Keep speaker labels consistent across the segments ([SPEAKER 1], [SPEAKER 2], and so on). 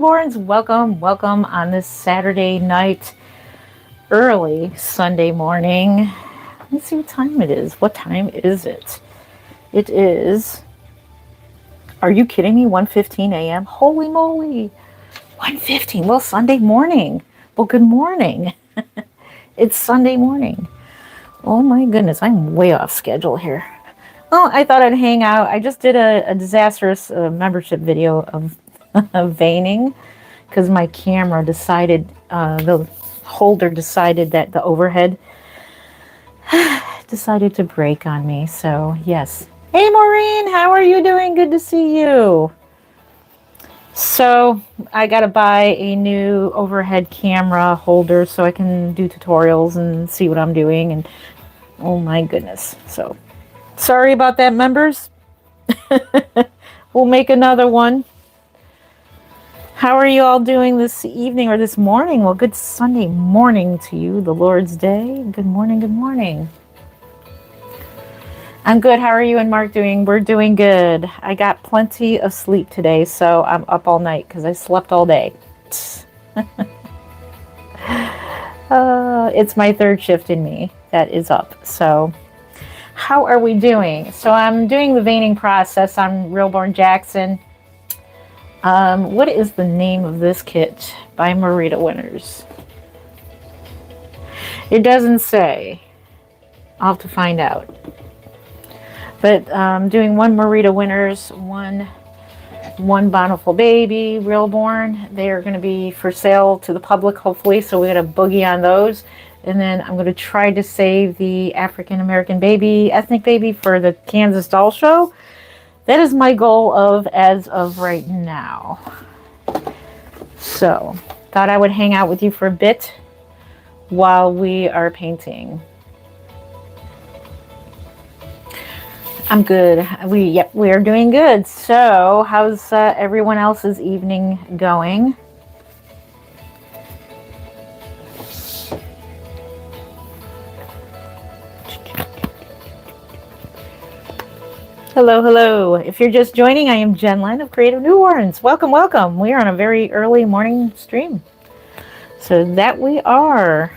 [SPEAKER 1] Newborns, welcome on this Saturday night, early Sunday morning. Let's see what time it is. What time is it? It is, are you kidding me? 1:15 a.m. Holy moly. 1:15. Well, Sunday morning. Well, good morning. It's Sunday morning. Oh my goodness, I'm way off schedule here. Well, I thought I'd hang out. I just did a disastrous membership video of veining because my camera decided, the holder decided that the overhead decided to break on me. So, yes. Hey, Maureen, how are you doing? Good to see you. So, I got to buy a new overhead camera holder so I can do tutorials and see what I'm doing. And oh my goodness. So, sorry about that, members. We'll make another one. How are you all doing this evening or this morning? Well, good Sunday morning to you, the Lord's Day. Good morning, good morning. I'm good. How are you and Mark doing? We're doing good. I got plenty of sleep today, so I'm up all night because I slept all day. It's my third shift in me that is up. So how are we doing? So I'm doing the veining process on Realborn Jackson. What is the name of this kit by Marita Winters? It doesn't say. I'll have to find out. But doing one Marita Winters, one Bountiful Baby, Realborn. They are going to be for sale to the public, hopefully. So we're going to boogie on those. And then I'm going to try to save the African American baby, ethnic baby, for the Kansas Doll Show. That is my goal as of right now. So, thought I would hang out with you for a bit while we are painting. I'm good. We are doing good. So, how's everyone else's evening going? Hello, hello. If you're just joining, I am JenLen of Creative Newborns. Welcome, welcome. We are on a very early morning stream. So that we are.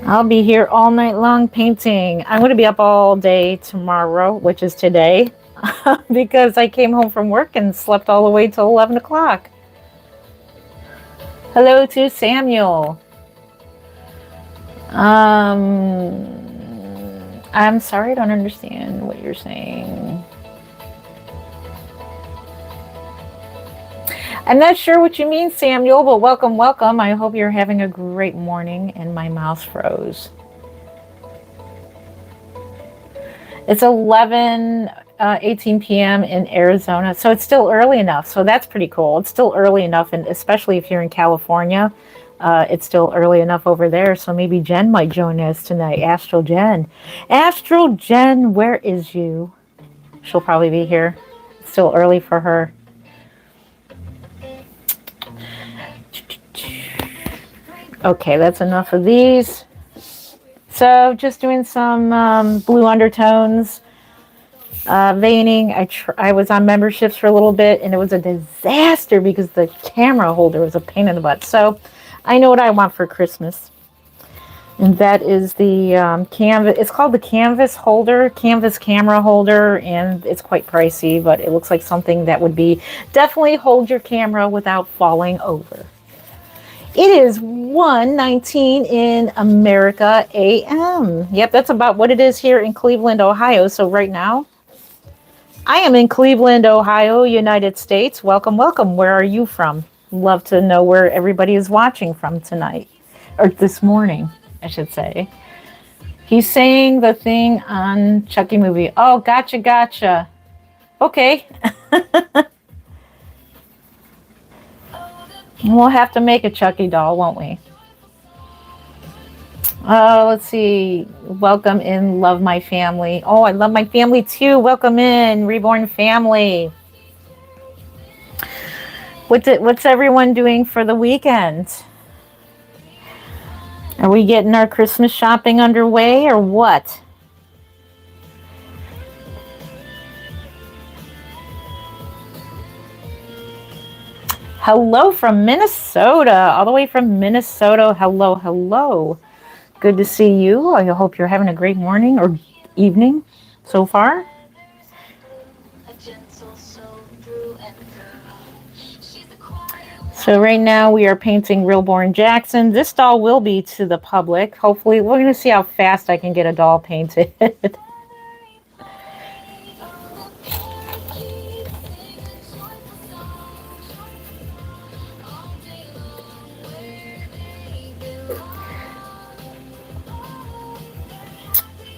[SPEAKER 1] I'll be here all night long painting. I'm going to be up all day tomorrow, which is today, because I came home from work and slept all the way till 11 o'clock. Hello to Samuel. I'm sorry, I don't understand what you're saying. I'm not sure what you mean, Samuel, but welcome, welcome. I hope you're having a great morning, and my mouse froze. It's 18 p.m. in Arizona, so it's still early enough. So that's pretty cool. It's still early enough, and especially if you're in California, it's still early enough over there. So maybe Jen might join us tonight. Astral Jen. Astral Jen, where is you? She'll probably be here. It's still early for her. Okay, that's enough of these. So just doing some blue undertones, veining. I was on memberships for a little bit, and it was a disaster because the camera holder was a pain in the butt. So I know what I want for Christmas, and that is the canvas. It's called the canvas camera holder, and it's quite pricey, but it looks like something that would be definitely hold your camera without falling over. It is 1:19 in America AM. Yep, that's about what it is here in Cleveland, Ohio. So right now, I am in Cleveland, Ohio, United States. Welcome, welcome. Where are you from? Love to know where everybody is watching from tonight. Or this morning, I should say. He's saying the thing on Chucky movie. Oh, gotcha. Okay. We'll have to make a Chucky doll, won't we? Let's see. Welcome in, love my family. Oh, I love my family too. Welcome in, Reborn family. What's everyone doing for the weekend? Are we getting our Christmas shopping underway or what? Hello from Minnesota, all the way from Minnesota. Hello, hello. Good to see you. I hope you're having a great morning or evening so far. So right now we are painting Realborn Jackson. This doll will be to the public. Hopefully, we're going to see how fast I can get a doll painted.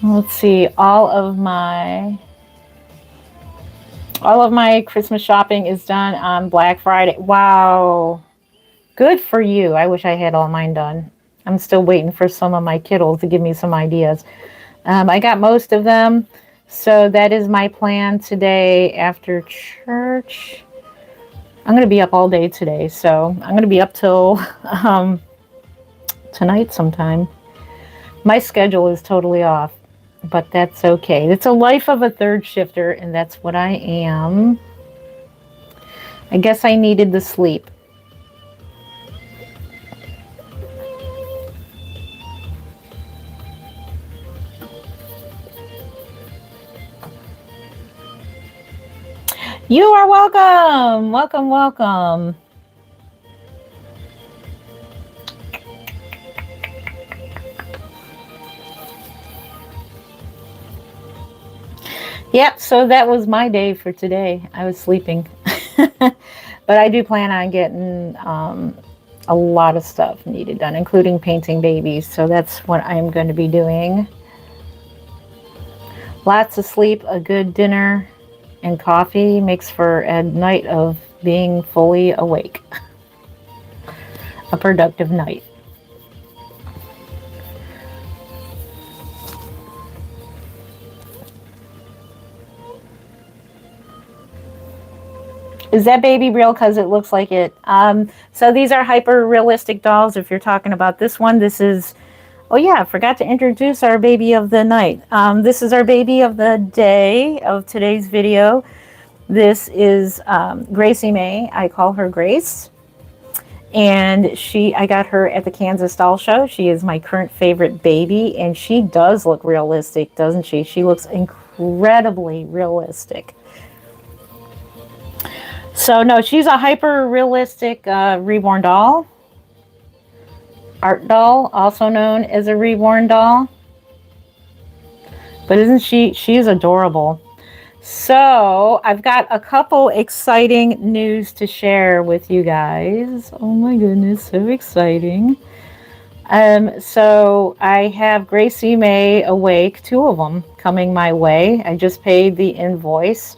[SPEAKER 1] Let's see, all of my Christmas shopping is done on Black Friday. Wow. Good for you. I wish I had all mine done. I'm still waiting for some of my kiddos to give me some ideas. I got most of them. So that is my plan today after church. I'm going to be up all day today. So I'm going to be up till tonight sometime. My schedule is totally off. But that's okay. It's a life of a third shifter, and that's what I am. I guess I needed the sleep. You are welcome. Welcome, welcome. Yep, so that was my day for today. I was sleeping. But I do plan on getting a lot of stuff needed done, including painting babies. So that's what I'm going to be doing. Lots of sleep, a good dinner, and coffee makes for a night of being fully awake. A productive night. Is that baby real? Because it looks like it. So these are hyper realistic dolls. If you're talking about this one, this is, oh yeah, I forgot to introduce our baby of the night. This is our baby of the day of today's video. This is Gracie May. I call her Grace. And I got her at the Kansas Doll Show. She is my current favorite baby. And she does look realistic, doesn't she? She looks incredibly realistic. So no, she's a hyper realistic reborn doll. Art doll, also known as a reborn doll. But isn't she is adorable. So I've got a couple exciting news to share with you guys. Oh my goodness, so exciting. So I have Gracie May Awake, 2 of them coming my way. I just paid the invoice.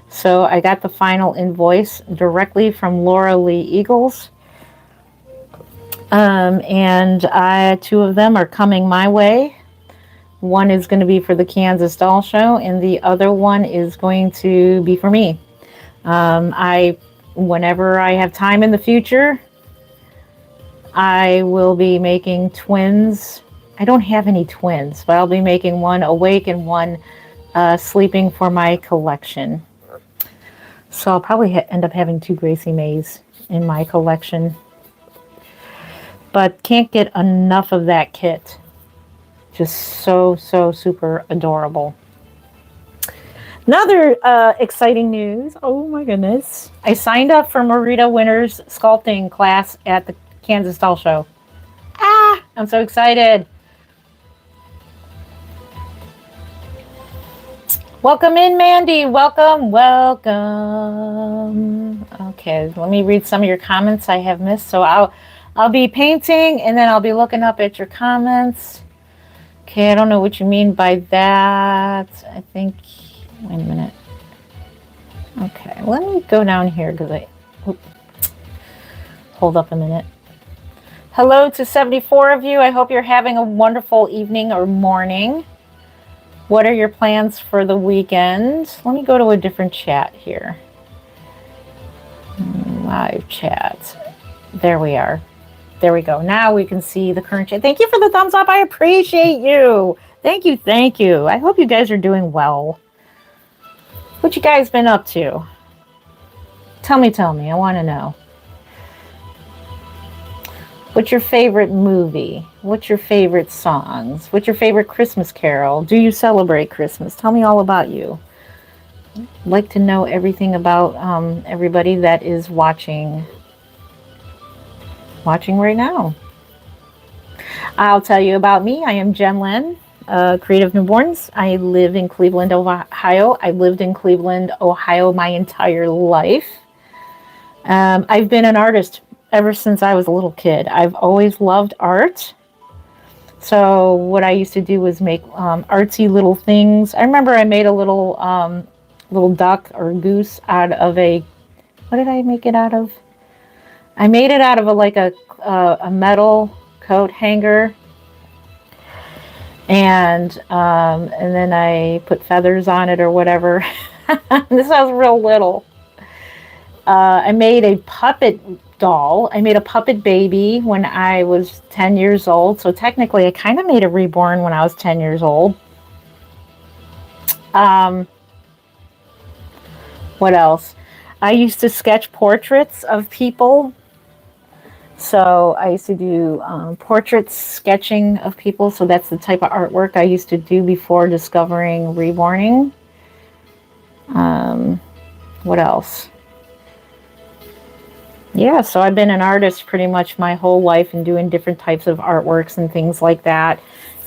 [SPEAKER 1] So I got the final invoice directly from Laura Lee Eagles. And 2 of them are coming my way. One is going to be for the Kansas Doll Show, and the other one is going to be for me. Whenever I have time in the future, I will be making twins. I don't have any twins, but I'll be making one awake and one sleeping for my collection. So I'll probably end up having 2 Gracie Mays in my collection. But can't get enough of that kit. Just so super adorable. Another exciting news. Oh my goodness. I signed up for Marita Winter's sculpting class at the Kansas Doll Show. I'm so excited. Welcome in, Mandy. Welcome, welcome. Okay, let me read some of your comments I have missed. So I'll be painting and then I'll be looking up at your comments. Okay, I don't know what you mean by that. I think, wait a minute. Okay, let me go down here because hold up a minute. Hello to 74 of you. I hope you're having a wonderful evening or morning. What are your plans for the weekend? Let me go to a different chat here. Live chat. There we are. There we go. Now we can see the current chat. Thank you for the thumbs up. I appreciate you. Thank you. Thank you. I hope you guys are doing well. What you guys been up to? Tell me. I want to know. What's your favorite movie? What's your favorite songs? What's your favorite Christmas carol? Do you celebrate Christmas? Tell me all about you. I'd like to know everything about everybody that is watching right now. I'll tell you about me. I am JenLen, Creative Newborns. I live in Cleveland, Ohio. I lived in Cleveland, Ohio my entire life. I've been an artist ever since I was a little kid. I've always loved art. So what I used to do was make artsy little things. I remember I made a little duck or goose out of what did I make it out of? I made it out of a metal coat hanger, and then I put feathers on it or whatever. This was real little. I made a puppet doll. I made a puppet baby when I was 10 years old. So technically, I kind of made a reborn when I was 10 years old. What else? I used to sketch portraits of people. So I used to do portrait sketching of people. So that's the type of artwork I used to do before discovering reborning. What else? Yeah, so I've been an artist pretty much my whole life and doing different types of artworks and things like that.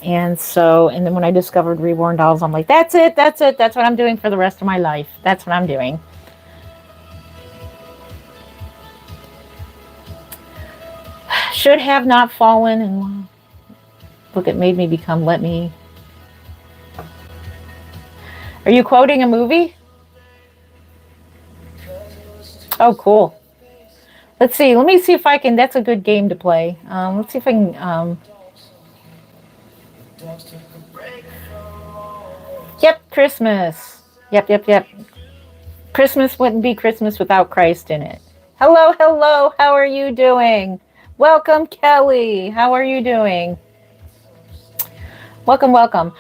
[SPEAKER 1] And then when I discovered reborn dolls, I'm like, that's it. That's what I'm doing for the rest of my life. That's what I'm doing. Should have not fallen, and look, it made me become let me. Are you quoting a movie? Oh, cool. Let's see. Let me see if I can. That's a good game to play. Let's see if I can. Yep, Christmas. Yep. Christmas wouldn't be Christmas without Christ in it. Hello. How are you doing? Welcome, Kelly. How are you doing? Welcome.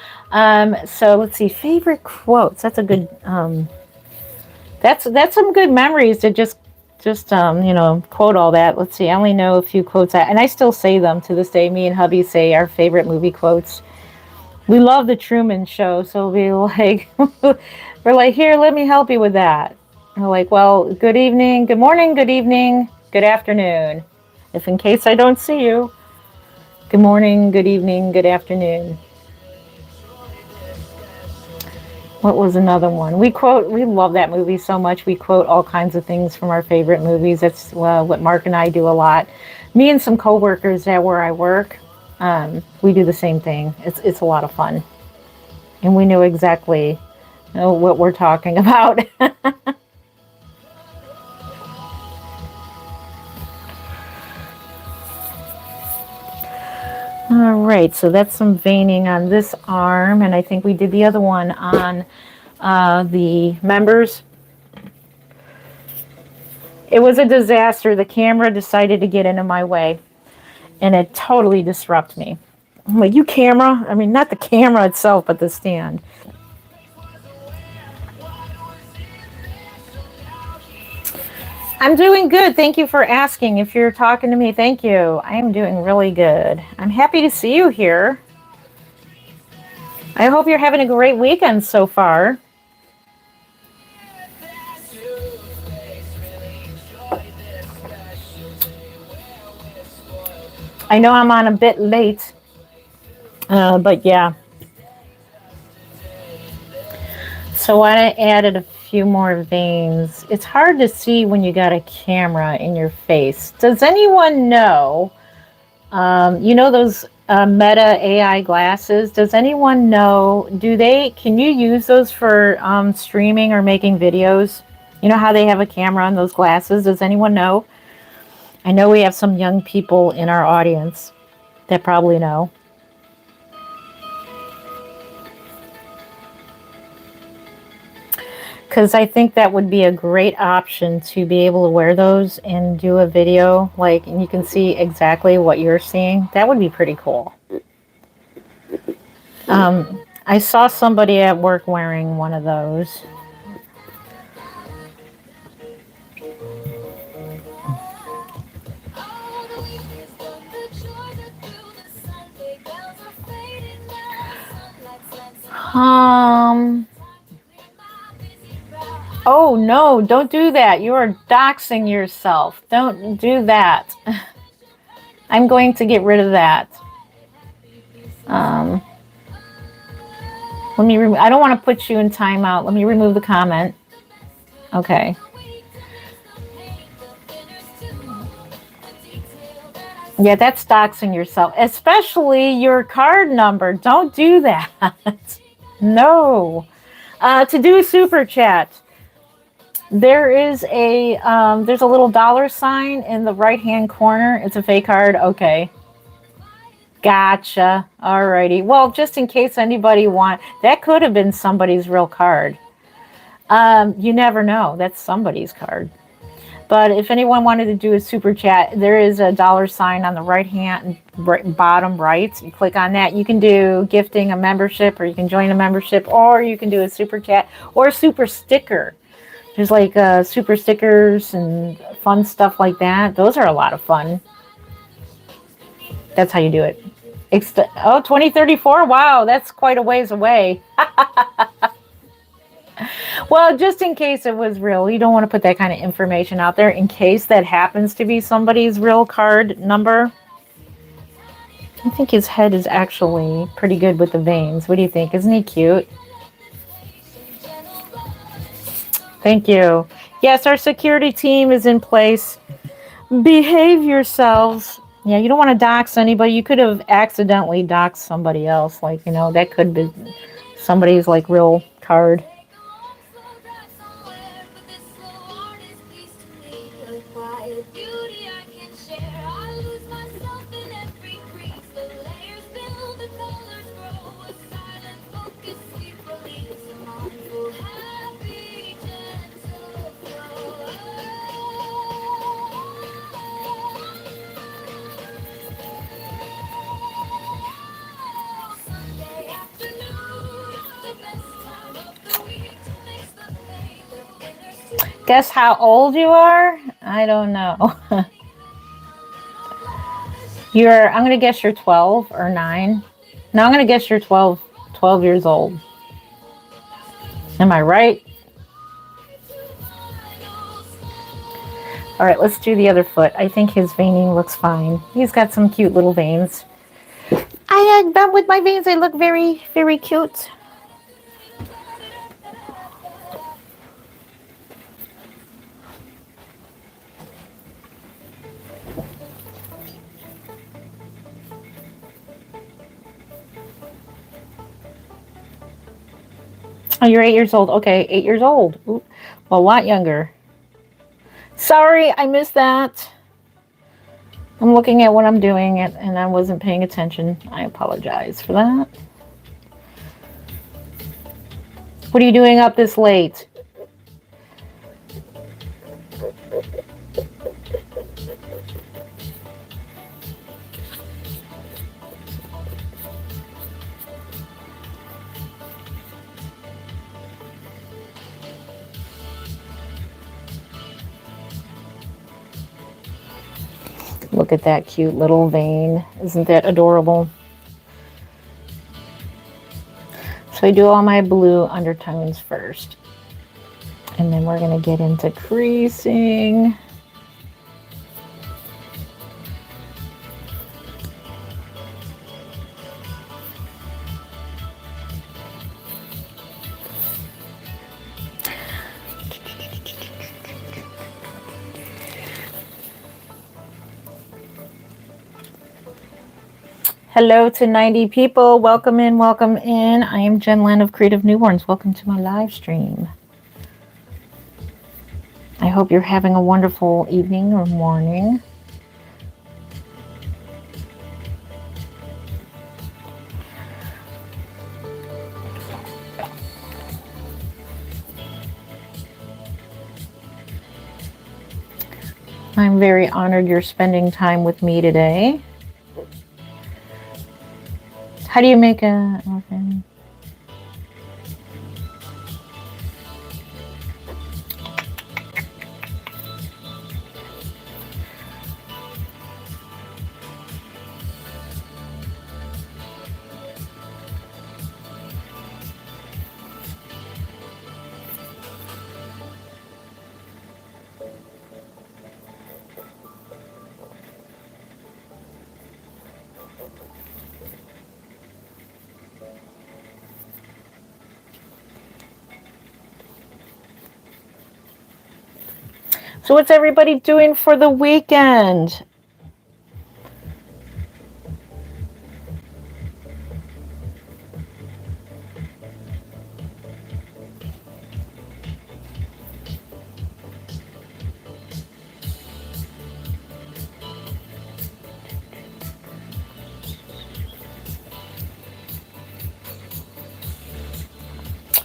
[SPEAKER 1] So let's see. Favorite quotes. That's a good. That's some good memories to just quote all that. Let's see. I only know a few quotes, and I still say them to this day. Me and hubby say our favorite movie quotes. We love the Truman Show, so we're like, here, let me help you with that. And we're like, well, good evening, good morning, good evening, good afternoon. If in case I don't see you, good morning, good evening, good afternoon. What was another one? We love that movie so much. We quote all kinds of things from our favorite movies. That's what Mark and I do a lot. Me and some coworkers at where I work, we do the same thing. It's a lot of fun. And we know exactly what we're talking about. All right, so that's some veining on this arm, and I think we did the other one on the members. It was a disaster. The camera decided to get into my way, and it totally disrupted me. I'm like, you camera? I mean, not the camera itself, but the stand. I'm doing good. Thank you for asking. If you're talking to me, thank you. I am doing really good. I'm happy to see you here. I hope you're having a great weekend so far. I know I'm on a bit late, but yeah. So I added a few more veins. It's hard to see when you got a camera in your face. Does anyone know, those Meta AI glasses? Does anyone know, can you use those for streaming or making videos? You know how they have a camera on those glasses? Does anyone know? I know we have some young people in our audience that probably know. Because I think that would be a great option to be able to wear those and do a video, and you can see exactly what you're seeing. That would be pretty cool. I saw somebody at work wearing one of those. Um, oh no, don't do that. You are doxing yourself. Don't do that. I'm going to get rid of that. Um, I don't want to put you in timeout. Let me remove the comment. Okay. Yeah, that's doxing yourself, especially your card number. Don't do that. No. To do a super chat, there's a little dollar sign in the right hand corner. It's a fake card. Okay. Gotcha. Alrighty. Well, just in case anybody that could have been somebody's real card. You never know. That's somebody's card. But if anyone wanted to do a super chat, there is a dollar sign on the right hand bottom right. You click on that. You can do gifting a membership, or you can join a membership, or you can do a super chat or a super sticker. There's like super stickers and fun stuff like that. Those are a lot of fun. That's how you do it. 2034? Wow, that's quite a ways away. Well, just in case it was real, you don't want to put that kind of information out there in case that happens to be somebody's real card number. I think his head is actually pretty good with the veins. What do you think? Isn't he cute? Thank you. Yes, our security team is in place. Behave yourselves. Yeah, you don't want to dox anybody. You could have accidentally doxed somebody else. Like, that could be somebody's like real card. Guess how old you are? I don't know. I'm going to guess you're 12 or 9. No, I'm going to guess you're 12 years old. Am I right? All right, let's do the other foot. I think his veining looks fine. He's got some cute little veins. But with my veins, they look very, very cute. Oh, you're 8 years old. Okay, 8 years old. Ooh, well, a lot younger. Sorry, I missed that. I'm looking at what I'm doing and I wasn't paying attention. I apologize for that. What are you doing up this late? Look at that cute little vein. Isn't that adorable? So I do all my blue undertones first. And then we're going to get into creasing. Hello to 90 people. Welcome in, welcome in. I am JenLen of Creative Newborns. Welcome to my live stream. I hope you're having a wonderful evening or morning. I'm very honored you're spending time with me today. How do you make a muffin? So what's everybody doing for the weekend?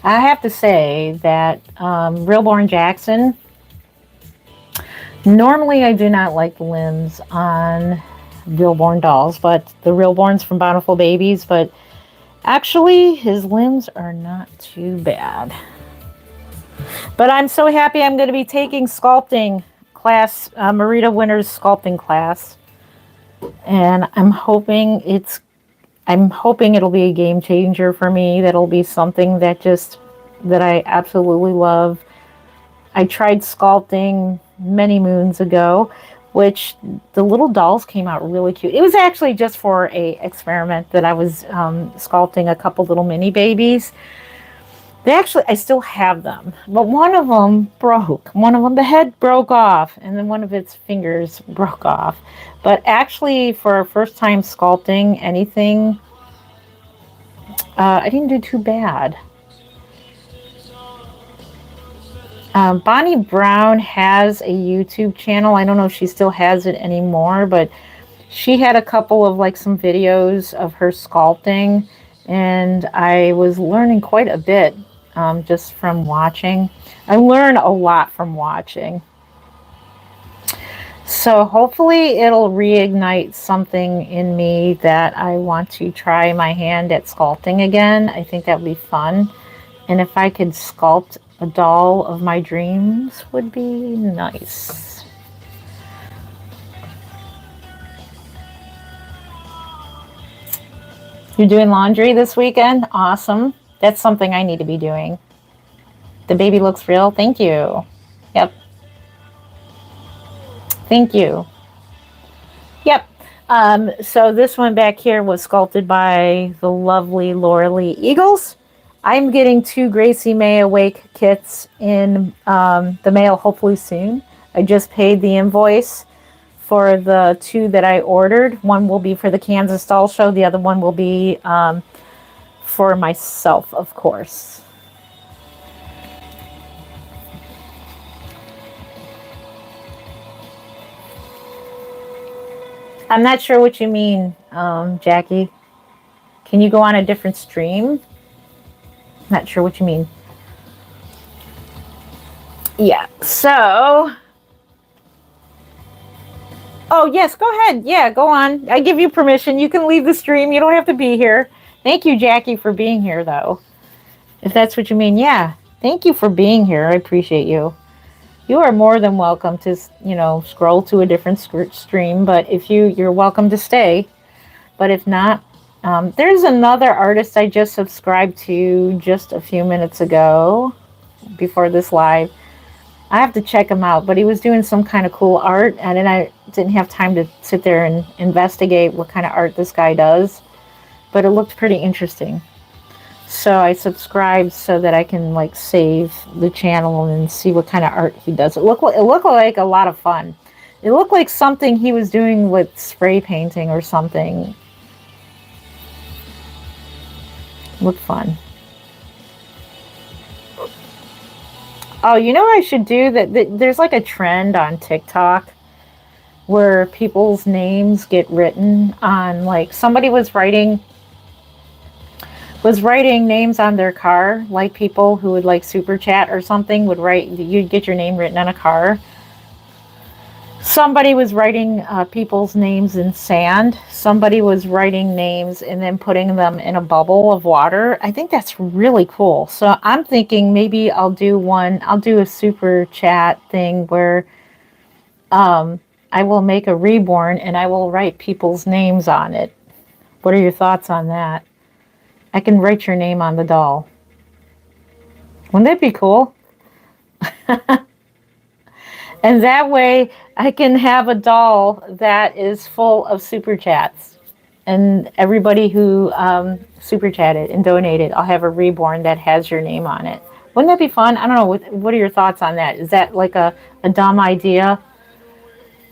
[SPEAKER 1] I have to say that Realborn Jackson, normally I do not like the limbs on Realborn dolls, but the Realborns from Bountiful Babies, but actually his limbs are not too bad. But I'm so happy I'm going to be taking sculpting class, Marita Winter's sculpting class. And I'm hoping it'll be a game changer for me. That'll be something that I absolutely love. I tried sculpting many moons ago, which the little dolls came out really cute. It was actually just for a experiment that I was sculpting a couple little mini babies. I still have them, but one of them broke. One of them, the head broke off, and then one of its fingers broke off. But actually, for a first time sculpting anything, I didn't do too bad. Bonnie Brown has a YouTube channel. I don't know if she still has it anymore, but she had a couple of some videos of her sculpting, and I was learning quite a bit just from watching. I learn a lot from watching. So hopefully it'll reignite something in me that I want to try my hand at sculpting again. I think that would be fun. And if I could sculpt a doll of my dreams would be nice. You're doing laundry this weekend? Awesome. That's something I need to be doing. The baby looks real. Thank you. Yep. Thank you. Yep. So this one back here was sculpted by the lovely Laura Lee Eagles. I'm getting 2 Gracie May Awake kits in the mail hopefully soon. I just paid the invoice for the 2 that I ordered. One will be for the Kansas Doll Show. The other one will be for myself, of course. I'm not sure what you mean, Jackie. Can you go on a different stream? Not sure what you mean. Yeah, so... Oh, yes, go ahead. Yeah, go on. I give you permission. You can leave the stream. You don't have to be here. Thank you, Jackie, for being here, though. If that's what you mean, yeah. Thank you for being here. I appreciate you. You are more than welcome to, scroll to a different stream, but if you're welcome to stay. But if not, there's another artist I just subscribed to just a few minutes ago before this live. I have to check him out, but he was doing some kind of cool art, and then I didn't have time to sit there and investigate what kind of art this guy does, but it looked pretty interesting. So I subscribed so that I can save the channel and see what kind of art he does. It looked like a lot of fun. It looked like something he was doing with spray painting or something. Looked fun. Oh, I should do that. There's a trend on TikTok where people's names get written on, somebody was writing names on their car, people who would super chat or something would write, you'd get your name written on a car. Somebody was writing people's names in sand. Somebody was writing names and then putting them in a bubble of water. I think that's really cool. So I'm thinking maybe I'll do a super chat thing where I will make a reborn and I will write people's names on it. What are your thoughts on that? I can write your name on the doll. Wouldn't that be cool? And that way I can have a doll that is full of super chats. And everybody who super chatted and donated, I'll have a reborn that has your name on it. Wouldn't that be fun? I don't know. What are your thoughts on that? Is that like a dumb idea?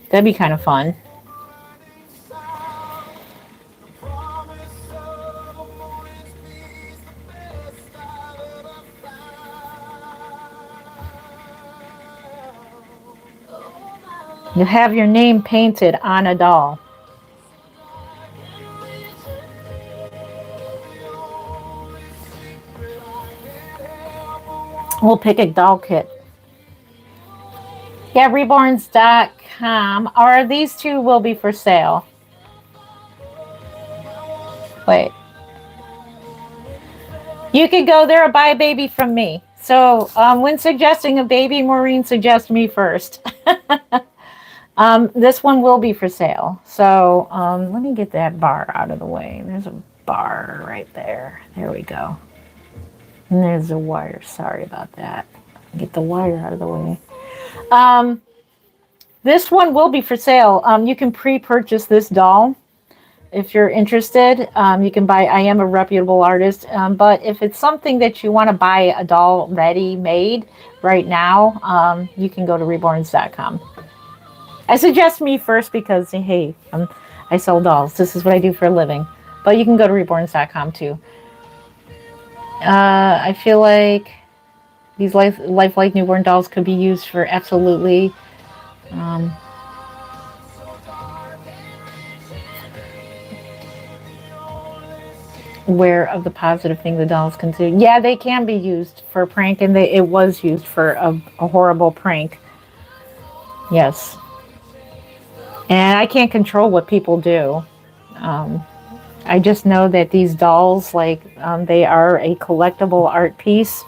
[SPEAKER 1] That'd be kind of fun. You have your name painted on a doll. We'll pick a doll kit. Yeah, reborns.com. Or these two will be for sale. Wait. You could go there or buy a baby from me. So when suggesting a baby, Maureen suggests me first. This one will be for sale. So let me get that bar out of the way. There's a bar right there. There we go. And there's a wire. Sorry about that. Get the wire out of the way. This one will be for sale. You can pre-purchase this doll. If you're interested, you can buy. I am a reputable artist, but if it's something that you want to buy a doll ready made right now, you can go to reborns.com. I suggest me first because, hey, I sell dolls. This is what I do for a living. But you can go to reborns.com too. I feel like these lifelike newborn dolls could be used for absolutely aware of the positive thing the dolls can do. Yeah, they can be used for a prank, and it was used for a horrible prank. Yes. And I can't control what people do. I just know that these dolls, they are a collectible art piece.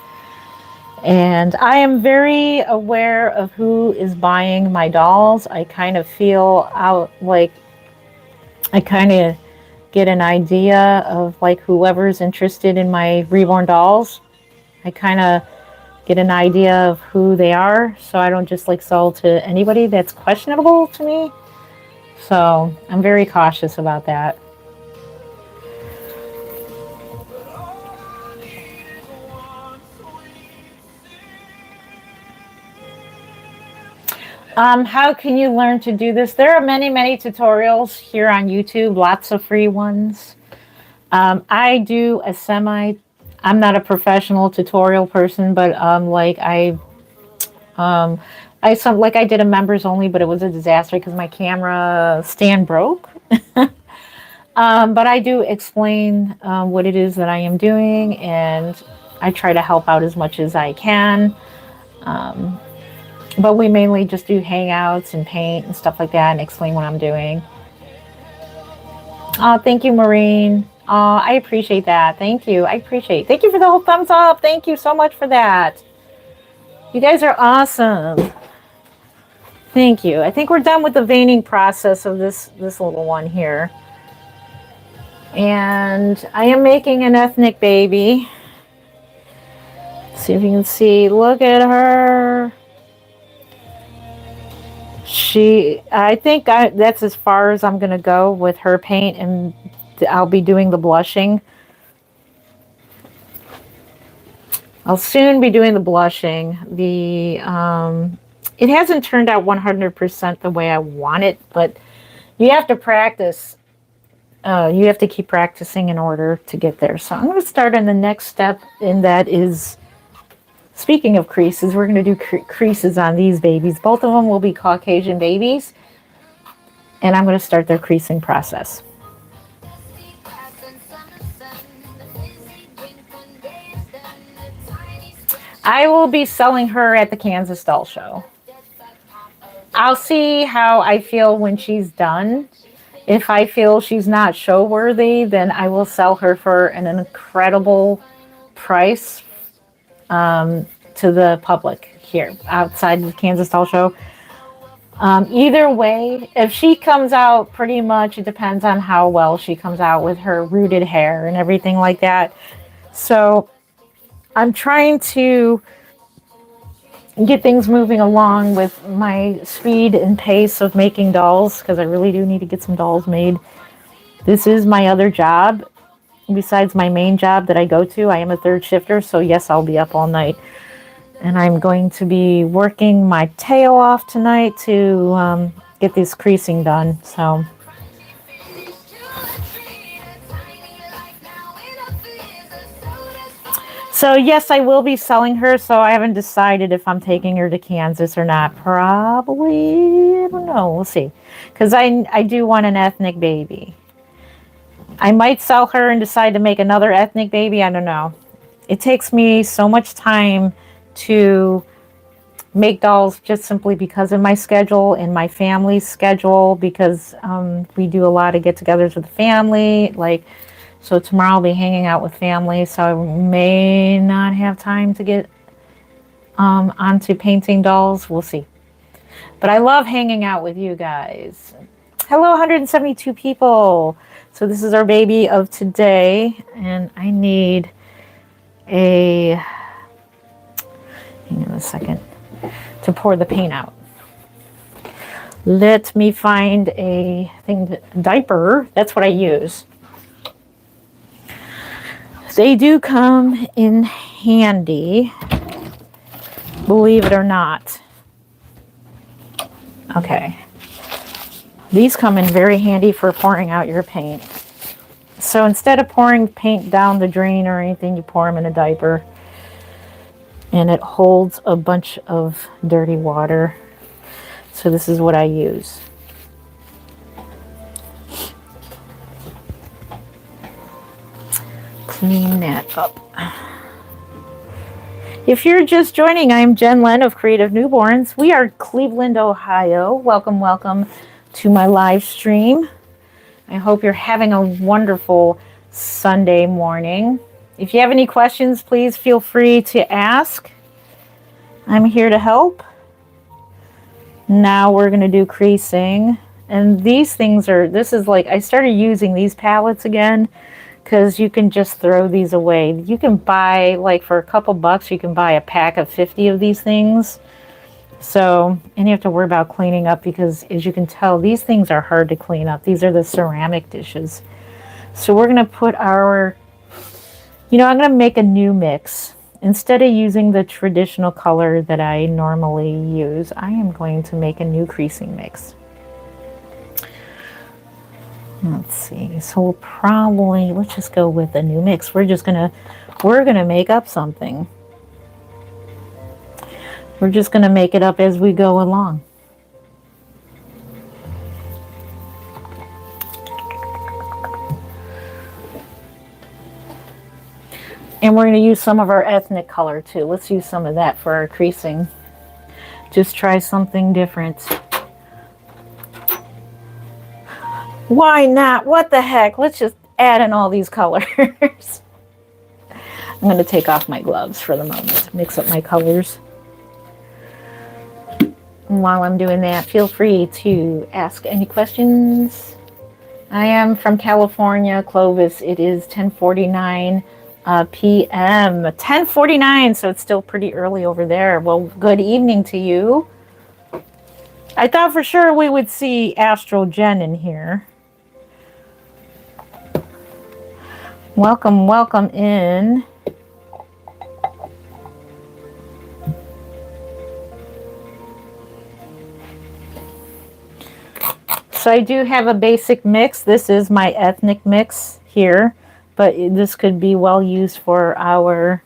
[SPEAKER 1] And I am very aware of who is buying my dolls. I kind of feel out, I kind of get an idea of whoever's interested in my reborn dolls. I kind of get an idea of who they are, so I don't just sell to anybody that's questionable to me. So I'm very cautious about that. How can you learn to do this? There are many, many tutorials here on YouTube, lots of free ones. I do I'm not a professional tutorial person, but I did a members only, but it was a disaster because my camera stand broke. But I do explain what it is that I am doing, and I try to help out as much as I can. But we mainly just do hangouts and paint and stuff like that and explain what I'm doing. Oh, thank you, Maureen. Oh, I appreciate that. Thank you. Thank you for the whole thumbs up. Thank you so much for that. You guys are awesome. Thank you. I think we're done with the veining process of this little one here. And I am making an ethnic baby. Let's see if you can see. Look at her. I think that's as far as I'm going to go with her paint, and I'll be doing the blushing. I'll soon be doing the blushing. It hasn't turned out 100% the way I want it, but you have to practice. You have to keep practicing in order to get there. So I'm going to start on the next step, and that is, speaking of creases, we're going to do creases on these babies. Both of them will be Caucasian babies, and I'm going to start their creasing process. I will be selling her at the Kansas Doll Show. I'll see how I feel when she's done. If I feel she's not show worthy, then I will sell her for an incredible price to the public here outside the Kansas Doll Show. Either way, if she comes out, pretty much it depends on how well she comes out with her rooted hair and everything like that. So I'm trying to get things moving along with my speed and pace of making dolls, because I really do need to get some dolls made. This is my other job. Besides my main job that I go to, I am a third shifter, so yes, I'll be up all night. And I'm going to be working my tail off tonight to get this creasing done. So yes, I will be selling her. So I haven't decided if I'm taking her to Kansas or not. Probably, I don't know. We'll see. Because I do want an ethnic baby. I might sell her and decide to make another ethnic baby. I don't know. It takes me so much time to make dolls just simply because of my schedule and my family's schedule, because we do a lot of get-togethers with the family. So tomorrow I'll be hanging out with family, so I may not have time to get onto painting dolls. We'll see. But I love hanging out with you guys. Hello, 172 people. So this is our baby of today, and I need hang on a second, to pour the paint out. Let me find a diaper. That's what I use. They do come in handy, believe it or not. Okay. These come in very handy for pouring out your paint. So instead of pouring paint down the drain or anything, you pour them in a diaper. And it holds a bunch of dirty water. So this is what I use. Clean that up. If you're just joining, I'm JenLen of Creative Newborns. We are Cleveland, Ohio. Welcome, welcome to my live stream. I hope you're having a wonderful Sunday morning. If you have any questions, please feel free to ask. I'm here to help. Now we're going to do creasing. And these things are, I started using these palettes again because you can just throw these away. You can buy, for a couple bucks, you can buy a pack of 50 of these things. So, and you have to worry about cleaning up because, as you can tell, these things are hard to clean up. These are the ceramic dishes. So we're going to put I'm going to make a new mix. Instead of using the traditional color that I normally use, I am going to make a new creasing mix. Let's see. So let's just go with a new mix. We're going to make up something. We're just going to make it up as we go along. And we're going to use some of our ethnic color too. Let's use some of that for our creasing. Just try something different. Why not? What the heck? Let's just add in all these colors. I'm going to take off my gloves for the moment. Mix up my colors. And while I'm doing that, feel free to ask any questions. I am from California, Clovis. It is 10:49 p.m. 10:49, so it's still pretty early over there. Well, good evening to you. I thought for sure we would see Astral Jen in here. Welcome, welcome in. So I do have a basic mix. This is my ethnic mix here, but this could be well used for our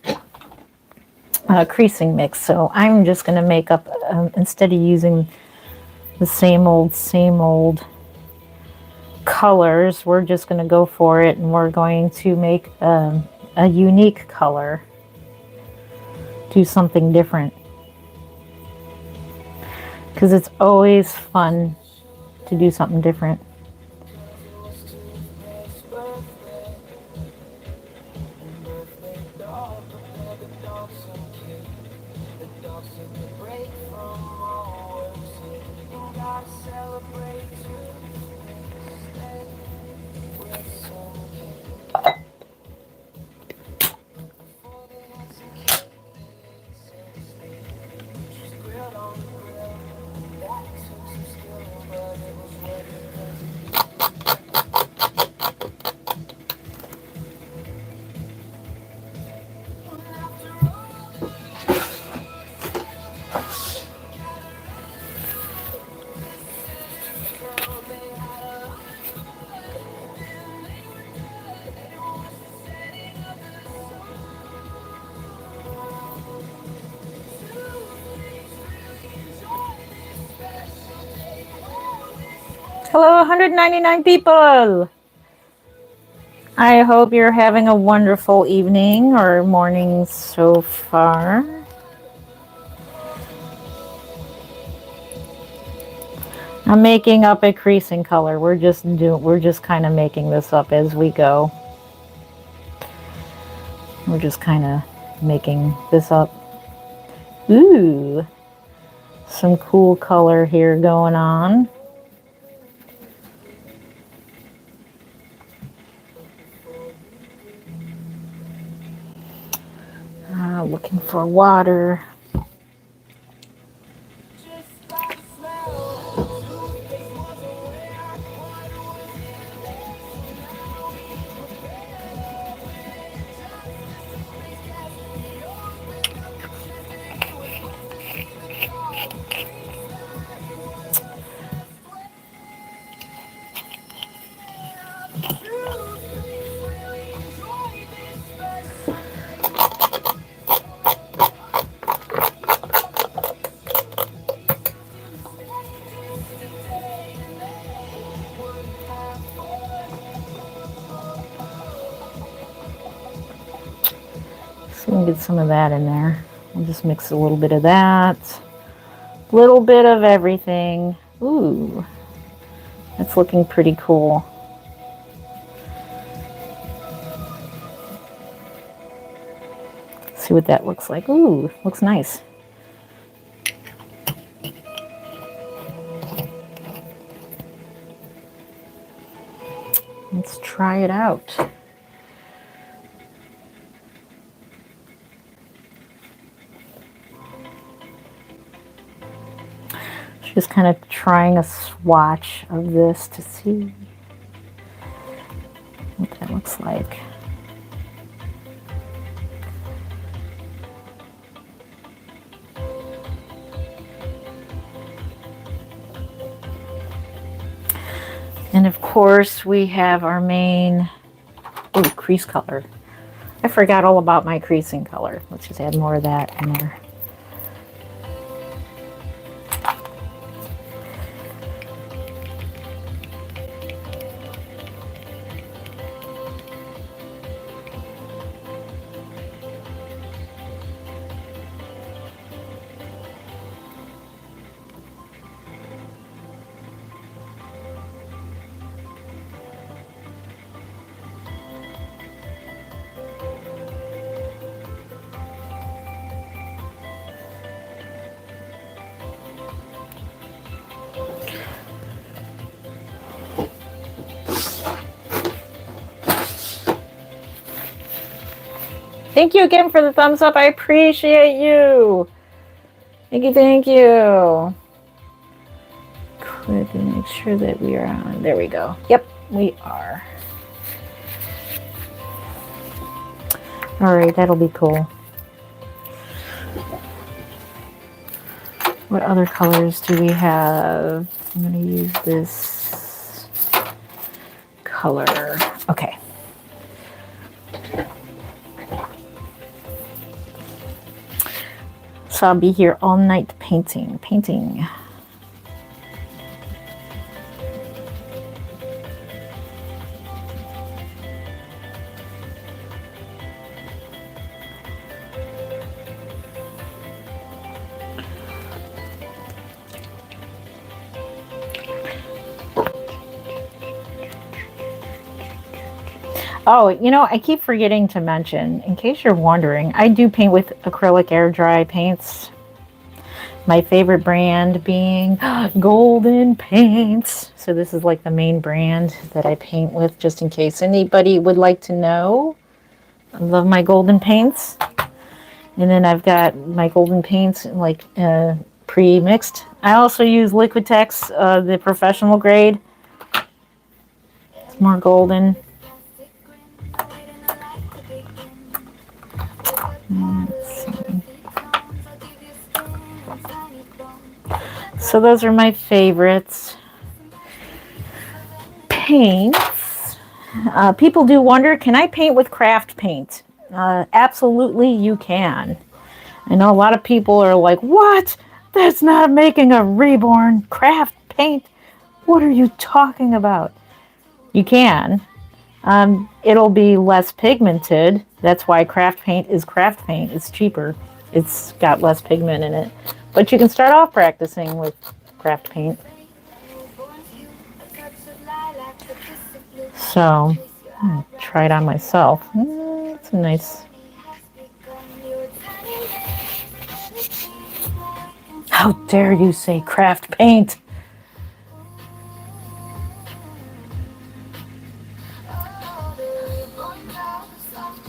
[SPEAKER 1] creasing mix. So I'm just going to make up, instead of using the same old colors, we're just going to go for it, and we're going to make a unique color. Do something different. Because it's always fun to do something different. Hello, 199 people. I hope you're having a wonderful evening or morning so far. I'm making up a creasing color. We're just kind of making this up as we go. We're just kind of making this up. Ooh, some cool color here going on. Looking for water. So we'll get some of that in there. We'll just mix a little bit of that. A little bit of everything. Ooh, that's looking pretty cool. See what that looks like. Ooh, looks nice. Let's try it out. Just kind of trying a swatch of this to see what that looks like. And of course we have our main crease color. I forgot all about my creasing color. Let's just add more of that in there. Thank you again for the thumbs up. I appreciate you. Thank you, thank you. Click and make sure that we are on. There we go. Yep, we are. All right, that'll be cool. What other colors do we have? I'm going to use this color. Okay. So I'll be here all night painting. Oh, you know, I keep forgetting to mention, in case you're wondering, I do paint with acrylic air dry paints. My favorite brand being Golden Paints. So this is like the main brand that I paint with, just in case anybody would like to know. I love my Golden Paints. And then I've got my Golden Paints like pre-mixed. I also use Liquitex, the professional grade. It's more golden. So those are my favorites. Paints. People do wonder, can I paint with craft paint? Absolutely you can. I know a lot of people are like, what? That's not making a Reborn craft paint. What are you talking about? You can. It'll be less pigmented. That's why craft paint is craft paint. It's cheaper. It's got less pigment in it. But you can start off practicing with craft paint. So, try it on myself. It's nice. How dare you say craft paint?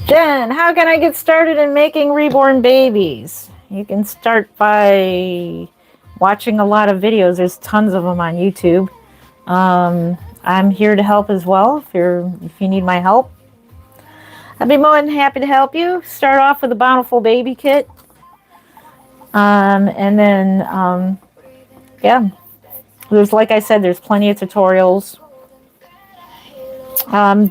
[SPEAKER 1] Jen, how can I get started in making reborn babies? You can start by watching a lot of videos. There's tons of them on YouTube. I'm here to help as well if you need my help. I'd be more than happy to help you. Start off with a Bountiful Baby Kit. And then, yeah. Like I said, there's plenty of tutorials.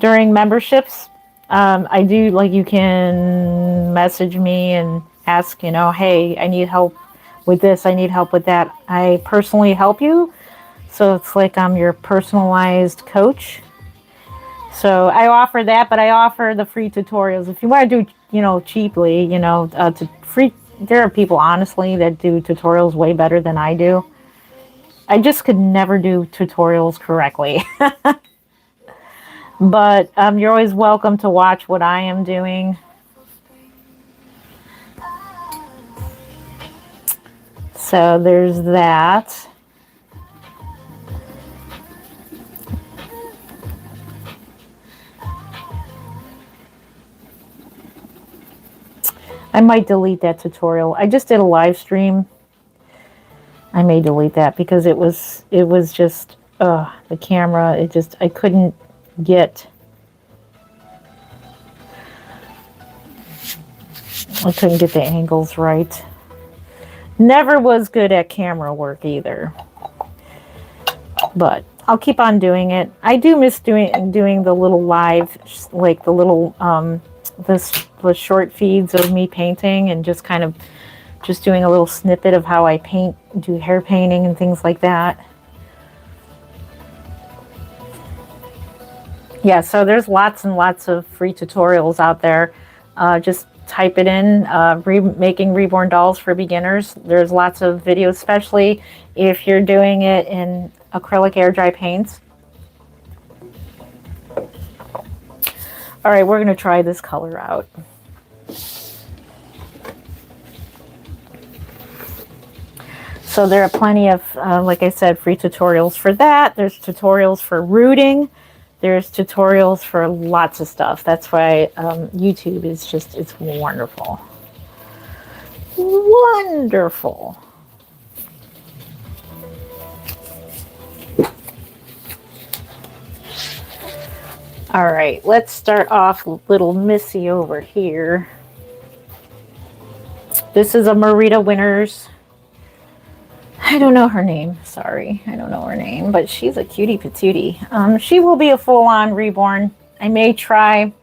[SPEAKER 1] During memberships, I do, like, you can message me and ask, hey, I need help with this, I need help with that. I personally help you. So it's like I'm your personalized coach. So I offer that, but I offer the free tutorials. If you want to do, cheaply, there are people, honestly, that do tutorials way better than I do. I just could never do tutorials correctly. But you're always welcome to watch what I am doing. So there's that. I might delete that tutorial. I just did a live stream. I may delete that because it was just the camera. I couldn't get. I couldn't get the angles right. Never was good at camera work either. But I'll keep on doing it. I do miss doing the little live, like the little the short feeds of me painting and just kind of just doing a little snippet of how I paint, do hair painting and things like that. Yeah, so there's lots and lots of free tutorials out there. Just type it in, making reborn dolls for beginners. There's lots of videos, especially if you're doing it in acrylic air dry paints. All right, we're going to try this color out. So there are plenty of, like I said, free tutorials for that. There's tutorials for rooting. There's tutorials for lots of stuff. That's why YouTube is just, it's wonderful. Wonderful. All right, let's start off with little Missy over here. This is a Marita Winters. I don't know her name. Sorry, I don't know her name, but she's a cutie patootie. She will be a full-on reborn. I may try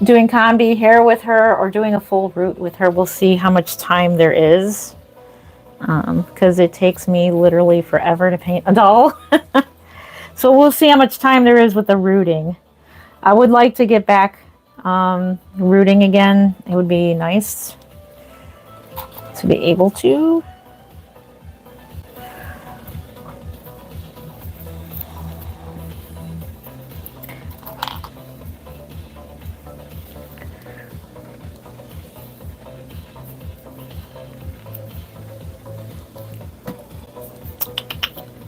[SPEAKER 1] doing combi hair with her or doing a full root with her. We'll see how much time there is, because it takes me literally forever to paint a doll. So we'll see how much time there is with the rooting. I would like to get back rooting again. It would be nice to be able to.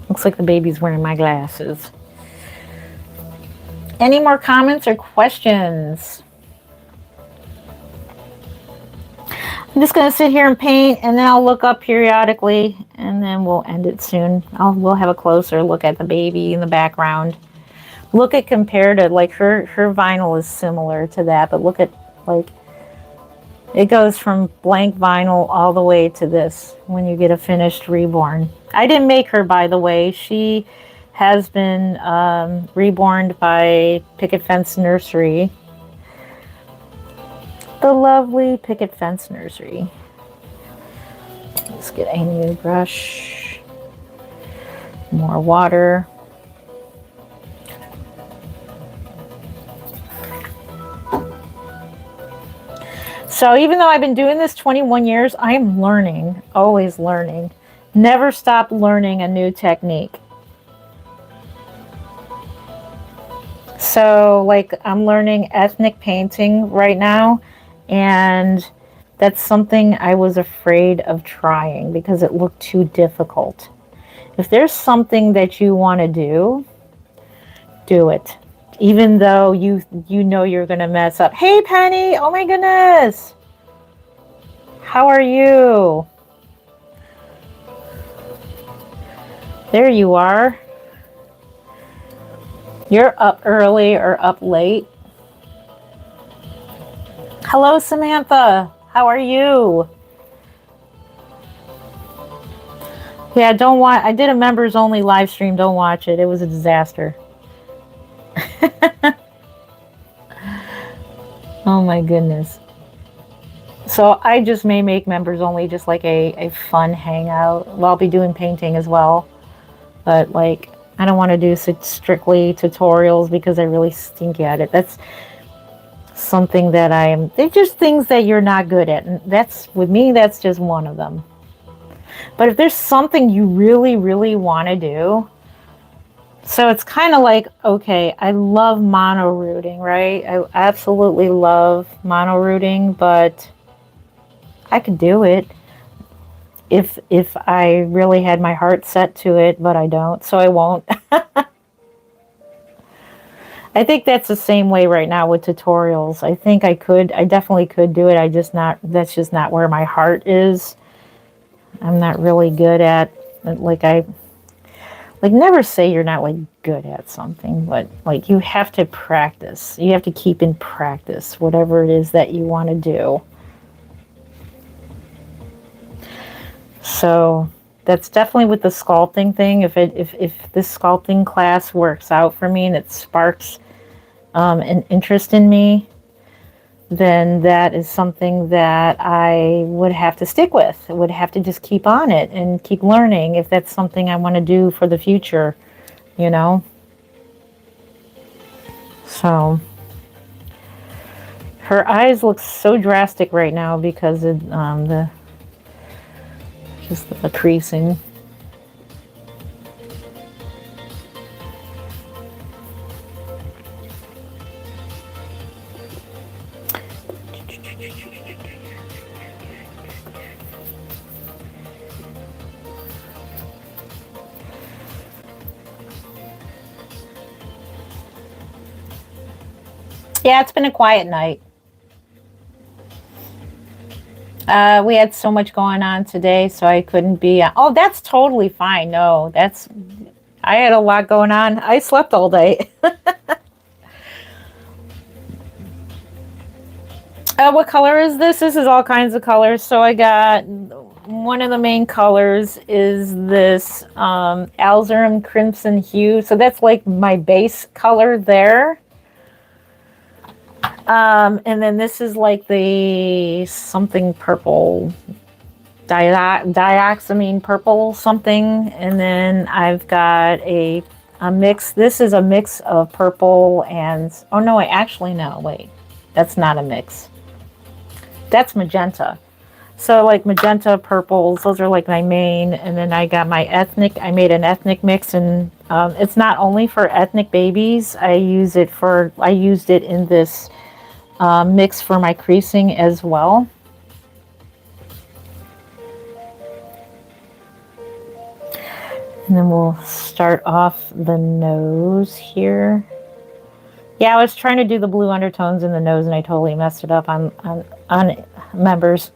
[SPEAKER 1] Looks like the baby's wearing my glasses. Any more comments or questions? I'm just going to sit here and paint, and then I'll look up periodically, and then we'll end it soon. We'll have a closer look at the baby in the background. Look at compared to, like, her vinyl is similar to that, but look at, like, it goes from blank vinyl all the way to this when you get a finished reborn. I didn't make her, by the way. She has been reborned by Picket Fence Nursery. The lovely Picket Fence Nursery. Let's get a new brush. More water. So even though I've been doing this 21 years, I am learning, always learning. Never stop learning a new technique. So like I'm learning ethnic painting right now, and that's something I was afraid of trying because it looked too difficult. If there's something that you want to do it. Even though you know you're going to mess up. Hey Penny, oh my goodness. How are you? There you are. You're up early or up late. Hello Samantha, how are you? Yeah, don't watch. I did a members only live stream. Don't watch it. It was a disaster. Oh my goodness. So I just may make members only, just like a fun hangout. Well, I'll be doing painting as well. But like, I don't want to do strictly tutorials because I really stink at it. That's something that they're just things that you're not good at. And that's, with me, that's just one of them. But if there's something you really, really want to do, so it's kind of like, okay, I love mono rooting, right? I absolutely love mono rooting, but I could do it if I really had my heart set to it, but I don't, so I won't. I think that's the same way right now with tutorials. I think I definitely could do it. That's just not where my heart is. I'm not really good at, never say you're not like good at something, but like you have to practice. You have to keep in practice whatever it is that you want to do. So that's definitely with the sculpting thing. If this sculpting class works out for me and it sparks an interest in me, then that is something that I would have to stick with. I would have to just keep on it and keep learning if that's something I want to do for the future, you know? So her eyes look so drastic right now because of the creasing. Yeah, it's been a quiet night. We had so much going on today, so I couldn't be. Oh, that's totally fine. No, I had a lot going on. I slept all day. What color is this? This is all kinds of colors. So I got, one of the main colors is this alizarin crimson hue. So that's like my base color there. And then this is like the something purple, dioxamine purple something. And then I've got a mix. This is a mix of purple and, oh no, wait, that's not a mix. That's magenta. So like magenta, purples, those are like my main. And then I got I made an ethnic mix, and it's not only for ethnic babies. I used it in this mix for my creasing as well. And then we'll start off the nose here. Yeah, I was trying to do the blue undertones in the nose and I totally messed it up on members.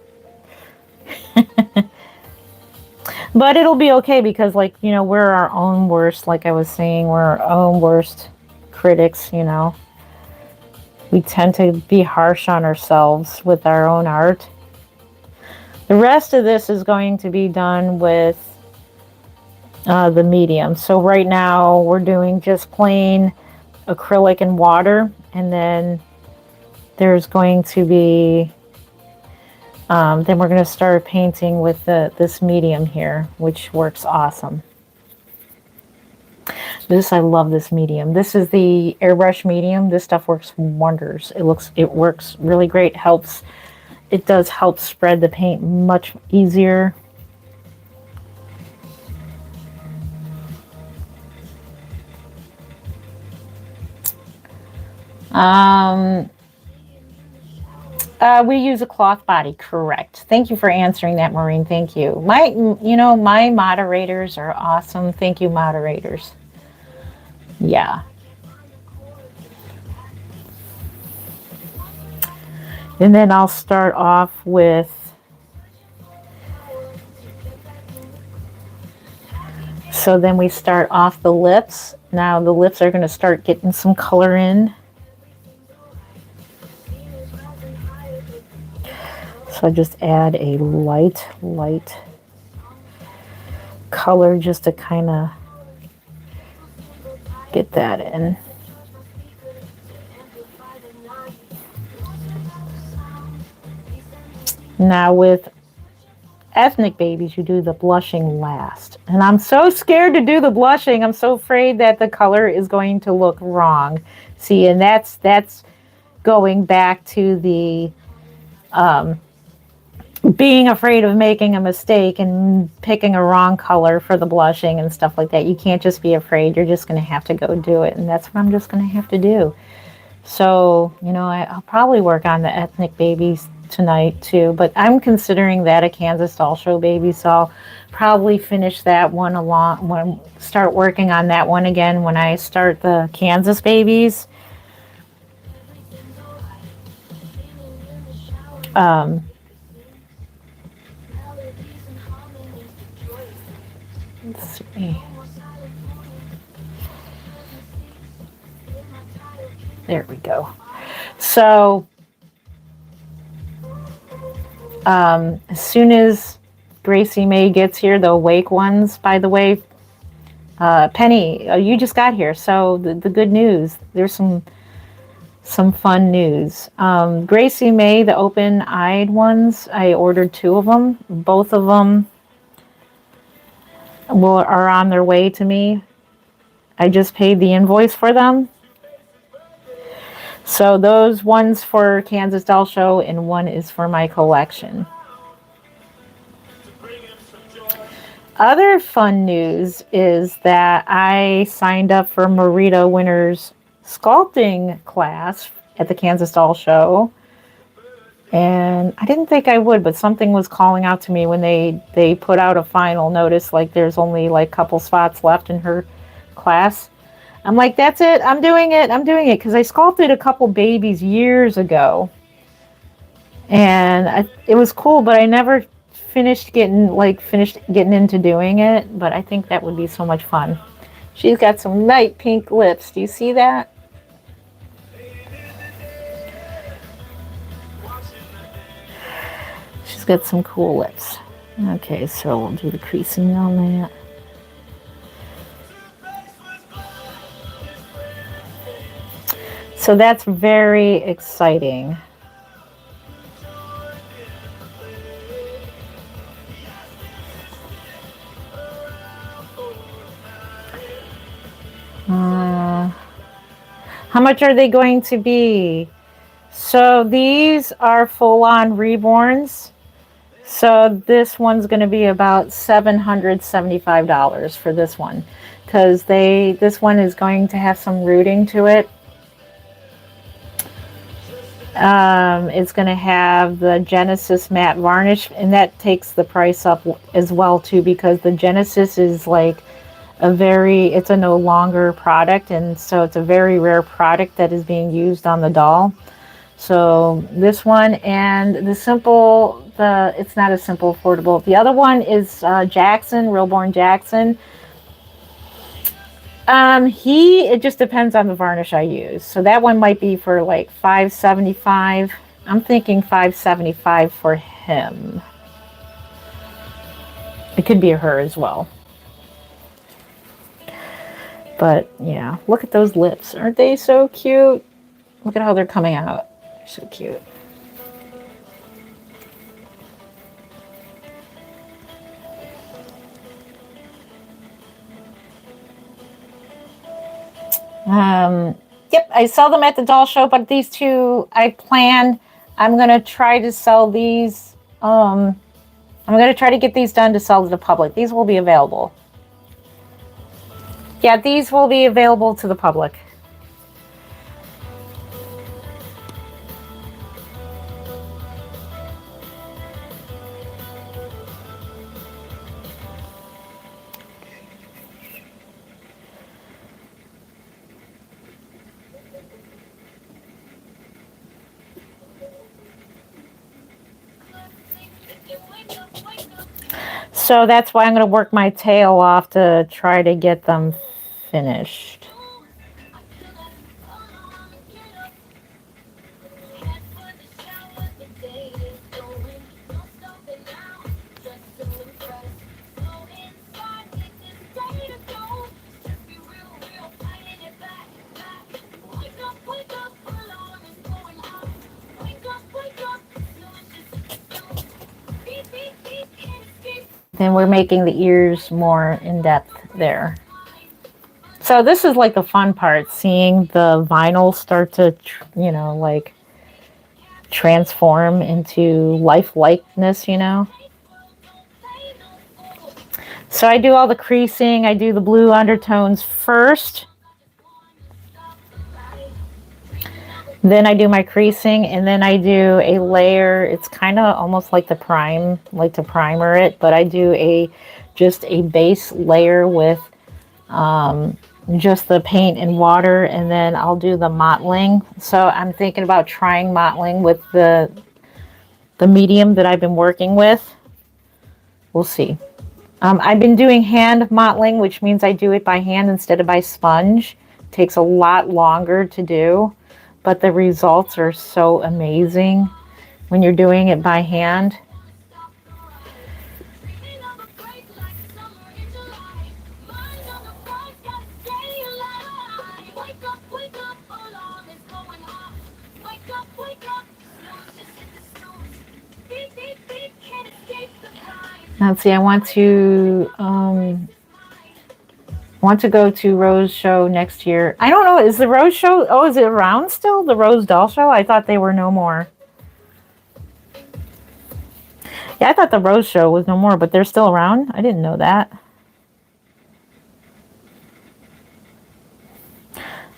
[SPEAKER 1] But it'll be okay because, like, you know, we're our own worst, like I was saying, we're our own worst critics, you know. We tend to be harsh on ourselves with our own art. The rest of this is going to be done with the medium. So right now we're doing just plain acrylic and water, and then there's going to be then we're going to start painting with this medium here, which works awesome. This, I love this medium. This is the airbrush medium. This stuff works wonders. It works really great. It does help spread the paint much easier. We use a cloth body, correct. Thank you for answering that, Maureen. Thank you. My moderators are awesome. Thank you, moderators. Yeah. And then I'll start off with, so then we start off the lips. Now the lips are going to start getting some color in. So I just add a light color just to kind of get that in. Now with ethnic babies, you do the blushing last. And I'm so scared to do the blushing. I'm so afraid that the color is going to look wrong. See, and that's going back to the being afraid of making a mistake and picking a wrong color for the blushing and stuff like that. You can't just be afraid. You're just going to have to go do it. And that's what I'm just going to have to do. So, I'll probably work on the ethnic babies tonight too, but I'm considering that a Kansas doll show baby, so I'll probably finish that one start working on that one again when I start the Kansas babies. Let's see. There we go. So as soon as Gracie May gets here, the awake ones, by the way, Penny, you just got here. So the good news, there's some fun news. Gracie May, the open-eyed ones, I ordered 2 of them. Both of them are on their way to me. I just paid the invoice for them. So those ones for Kansas Doll Show and one is for my collection. Other fun news is that I signed up for Marita Winter's sculpting class at the Kansas Doll Show. And I didn't think I would, but something was calling out to me when they put out a final notice, like there's only like a couple spots left in her class. I'm like, that's it. I'm doing it. Because I sculpted a couple babies years ago. And it was cool, but I never finished getting into doing it. But I think that would be so much fun. She's got some light pink lips. Do you see that? She's got some cool lips. Okay, so we'll do the creasing on that. So that's very exciting. How much are they going to be? So these are full-on reborns. So this one's going to be about $775 for this one, because this one is going to have some rooting to it. It's going to have the Genesis matte varnish, and that takes the price up as well too, because the Genesis is like it's a no longer product, and so it's a very rare product that is being used on the doll. So this one and it's not a simple affordable. The other one is Jackson, Realborn Jackson. It just depends on the varnish I use. So that one might be for like $575. I'm thinking $575 for him. It could be a her as well. But yeah, look at those lips. Aren't they so cute? Look at how they're coming out. They're so cute. Yep, I sell them at the doll show, but these two I'm going to try to sell these. I'm going to try to get these done to sell to the public. These will be available. Yeah, these will be available to the public. So that's why I'm going to work my tail off to try to get them finished. Then we're making the ears more in depth there. So this is like the fun part, seeing the vinyl start to, like transform into lifelikeness, So I do all the creasing. I do the blue undertones first. Then I do my creasing, and then I do a layer. It's kind of almost like to primer it, but I do just a base layer with just the paint and water, and then I'll do the mottling. So I'm thinking about trying mottling with the medium that I've been working with. We'll see. I've been doing hand mottling, which means I do it by hand instead of by sponge. It takes a lot longer to do, but the results are so amazing when you're doing it by hand. Let's see, I want to go to Rose Show next year. I don't know, is the Rose Show, is it around still? The Rose Doll Show? I thought they were no more. Yeah, I thought the Rose Show was no more, but they're still around? I didn't know that.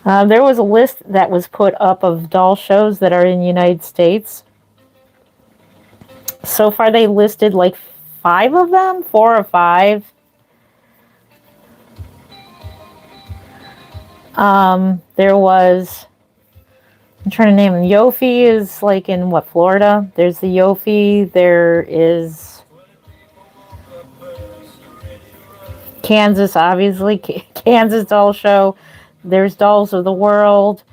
[SPEAKER 1] There was a list that was put up of doll shows that are in the United States. So far they listed like 5 of them, 4 or 5. There was, I'm trying to name them. Yofi is like in Florida? There's the Yofi. There is Kansas, obviously. Kansas Doll Show. There's Dolls of the World.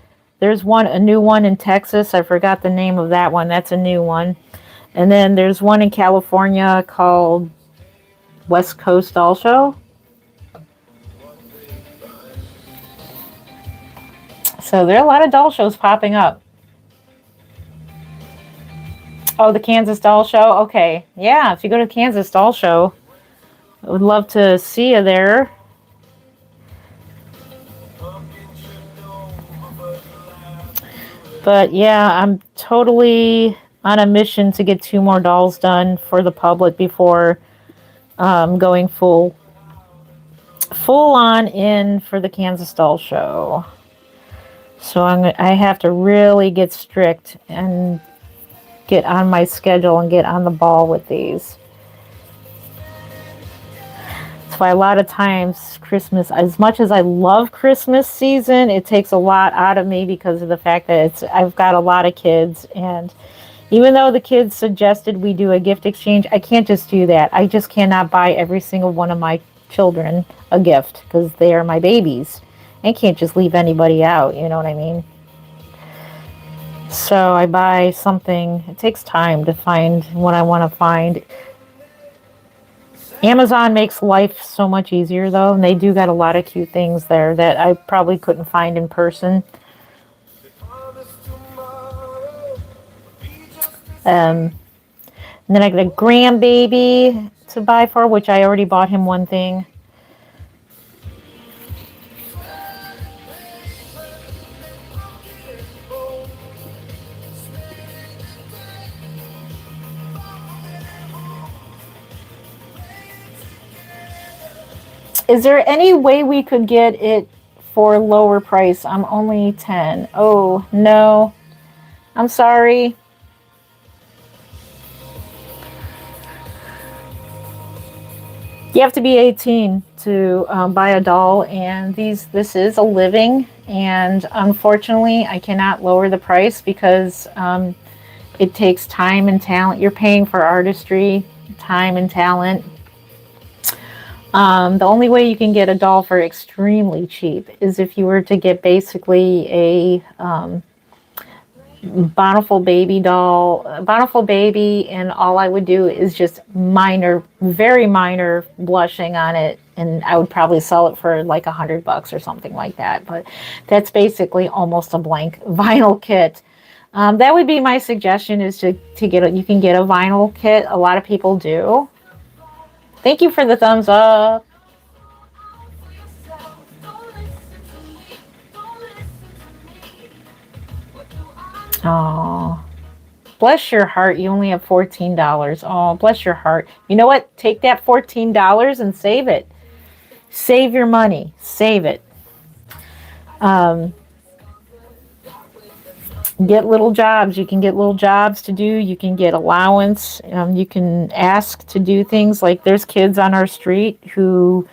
[SPEAKER 1] There's a new one in Texas. I forgot the name of that one. That's a new one. And then there's one in California called West Coast Doll Show. So there are a lot of doll shows popping up. Oh, the Kansas Doll Show? Okay. Yeah, if you go to the Kansas Doll Show, I would love to see you there. But yeah, I'm totally on a mission to get 2 more dolls done for the public before going full on in for the Kansas Doll Show. So I have to really get strict and get on my schedule and get on the ball with these. That's why a lot of times Christmas, as much as I love Christmas season, it takes a lot out of me because of the fact that I've got a lot of kids, and even though the kids suggested we do a gift exchange, I can't just do that. I just cannot buy every single one of my children a gift because they are my babies. I can't just leave anybody out, you know what I mean? So I buy something. It takes time to find what I want to find. Amazon makes life so much easier, though, and they do got a lot of cute things there that I probably couldn't find in person. And then I got a grandbaby to buy for, which I already bought him one thing. Is there any way we could get it for lower price? I'm only 10. Oh, no. I'm sorry. You have to be 18 to buy a doll, and this is a living, and unfortunately I cannot lower the price because it takes time and talent. You're paying for artistry, time and talent. The only way you can get a doll for extremely cheap is if you were to get basically a Bountiful Baby doll, Bountiful Baby, and all I would do is just minor, very minor blushing on it, and I would probably sell it for like $100 or something like that. But that's basically almost a blank vinyl kit. That would be my suggestion, is to get you can get a vinyl kit. A lot of people do. Thank you for the thumbs up. Oh, bless your heart. You only have $14. Oh, bless your heart. You know what? Take that $14 and save it. Save your money. Save it. Get little jobs. You can get little jobs to do. You can get allowance. You can ask to do things. Like there's kids on our street who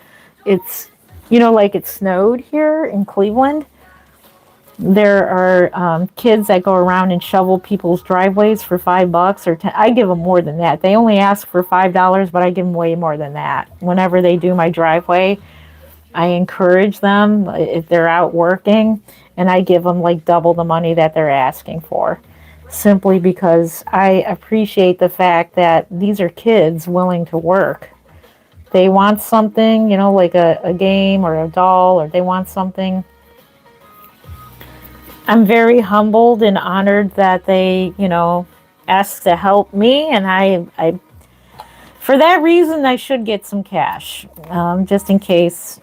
[SPEAKER 1] it's, like it snowed here in Cleveland. There are kids that go around and shovel people's driveways for $5 or 10. I give them more than that. They only ask for $5, but I give them way more than that. Whenever they do my driveway, I encourage them if they're out working, and I give them like double the money that they're asking for, simply because I appreciate the fact that these are kids willing to work. They want something, like a game or a doll, or they want something. I'm very humbled and honored that they, asked to help me, and I for that reason, I should get some cash, just in case.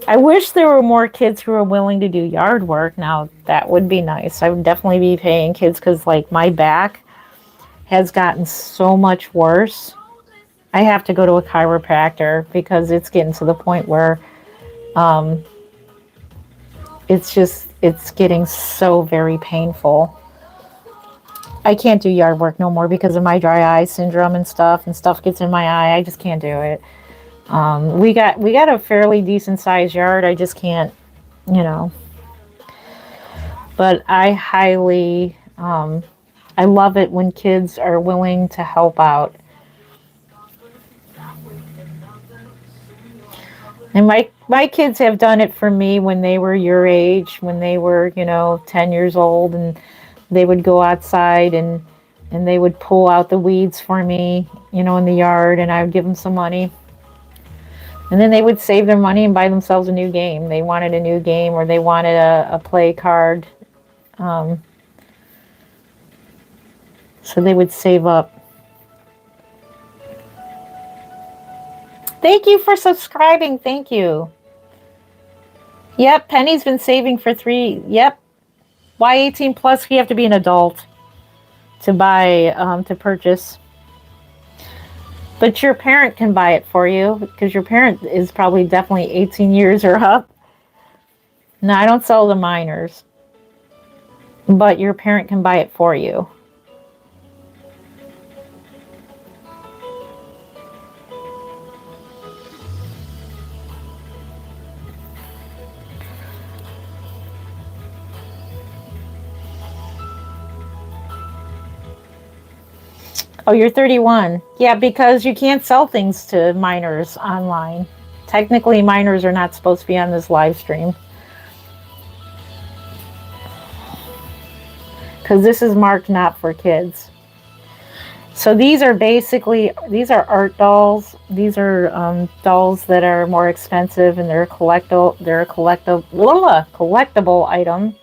[SPEAKER 1] I wish there were more kids who are willing to do yard work. Now, that would be nice. I would definitely be paying kids, because, like, my back has gotten so much worse. I have to go to a chiropractor because it's getting to the point where it's getting so very painful. I can't do yard work no more because of my dry eye syndrome and stuff gets in my eye. I just can't do it. We got a fairly decent sized yard. I just can't, but I highly, I love it when kids are willing to help out. And my kids have done it for me when they were your age, when they were, 10 years old, and they would go outside and they would pull out the weeds for me, in the yard, and I would give them some money. And then they would save their money and buy themselves a new game. They wanted a new game, or they wanted a play card. So they would save up. Thank you for subscribing. Thank you. Yep, Penny's been saving for 3. Yep. Why 18 plus? You have to be an adult to buy, to purchase. But your parent can buy it for you, because your parent is probably definitely 18 years or up. No, I don't sell to minors. But your parent can buy it for you. Oh, you're 31. Yeah, because you can't sell things to minors online. Technically, minors are not supposed to be on this live stream. Because this is marked not for kids. So these are art dolls. These are dolls that are more expensive, and they're a collectible item.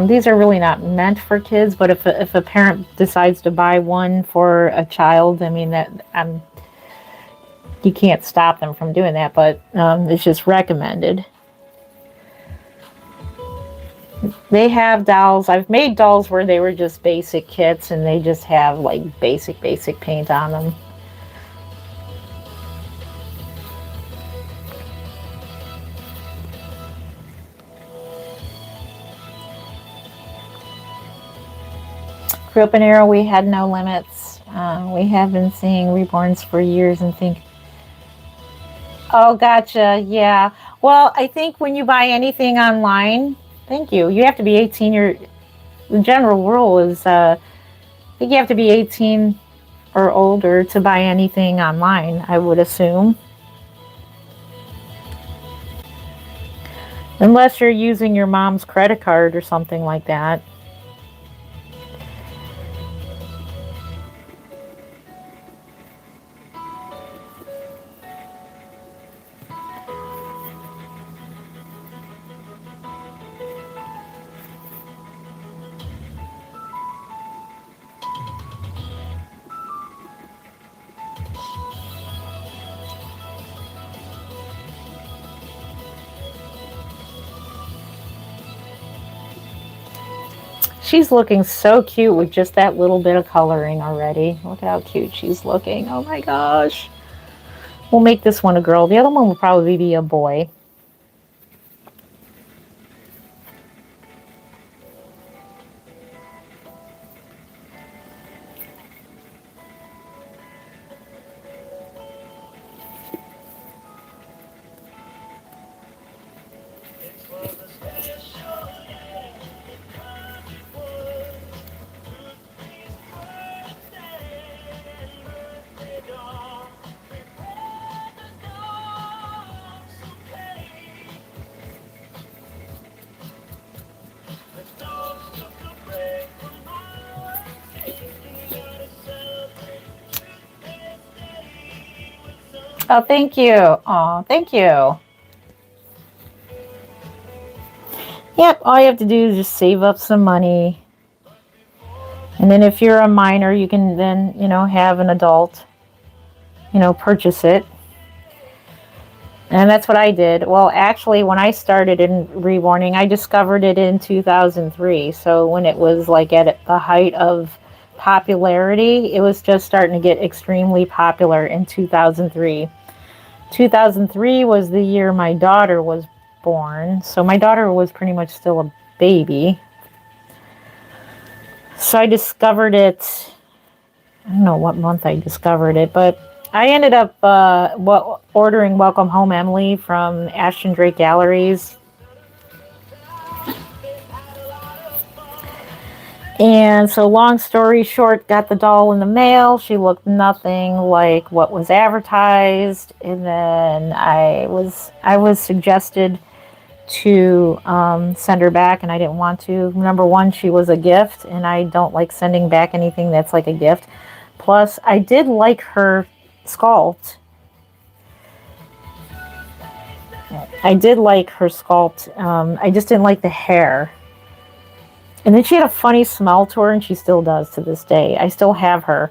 [SPEAKER 1] These are really not meant for kids, but if a parent decides to buy one for a child, I mean, you can't stop them from doing that, but it's just recommended. They have dolls. I've made dolls where they were just basic kits, and they just have like basic paint on them. Grew up in Arrow, we had no limits. We have been seeing reborns for years and think, oh, gotcha, yeah. Well, I think when you buy anything online, thank you, you have to be 18. The general rule is, I think you have to be 18 or older to buy anything online, I would assume. Unless you're using your mom's credit card or something like that. She's looking so cute with just that little bit of coloring already. Look at how cute she's looking. Oh my gosh. We'll make this one a girl. The other one will probably be a boy. Oh, thank you. Oh, thank you. Yep, all you have to do is just save up some money. And then if you're a minor, you can then, have an adult, purchase it. And that's what I did. Well, actually, when I started in reborning, I discovered it in 2003. So when it was like at the height of popularity, it was just starting to get extremely popular in 2003. 2003 was the year my daughter was born. So my daughter was pretty much still a baby. So I discovered it, I don't know what month I discovered it, but I ended up ordering Welcome Home Emily from Ashton Drake Galleries. And so long story short, got the doll in the mail. She looked nothing like what was advertised. And then I was suggested to send her back, and I didn't want to. Number one, she was a gift, and I don't like sending back anything that's like a gift. Plus, I did like her sculpt. I just didn't like the hair. And then she had a funny smell to her, and she still does to this day. I still have her.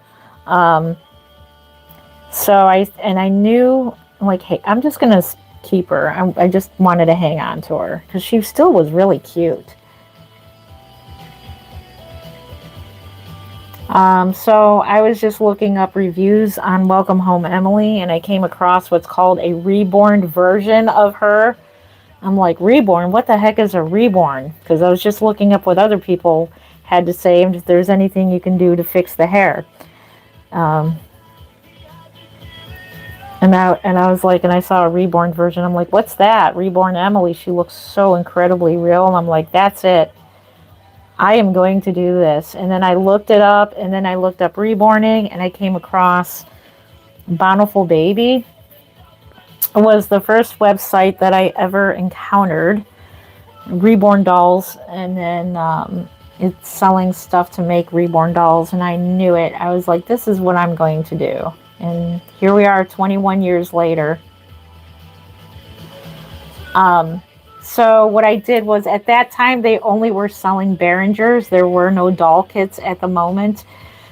[SPEAKER 1] So I knew, like, hey, I'm just going to keep her. I just wanted to hang on to her because she still was really cute. So I was just looking up reviews on Welcome Home Emily, and I came across what's called a reborn version of her. I'm like, reborn? What the heck is a reborn? Because I was just looking up what other people had to say and if there's anything you can do to fix the hair. And I was like, and I saw a reborn version. I'm like, what's that? Reborn Emily. She looks so incredibly real. And I'm like, that's it. I am going to do this. And then I looked it up, and then I looked up reborning, and I came across Bountiful Baby. It was the first website that I ever encountered. Reborn dolls, and then it's selling stuff to make reborn dolls, and I knew it. I was like, this is what I'm going to do. And here we are 21 years later. So what I did was, at that time, they only were selling Behringers. There were no doll kits at the moment.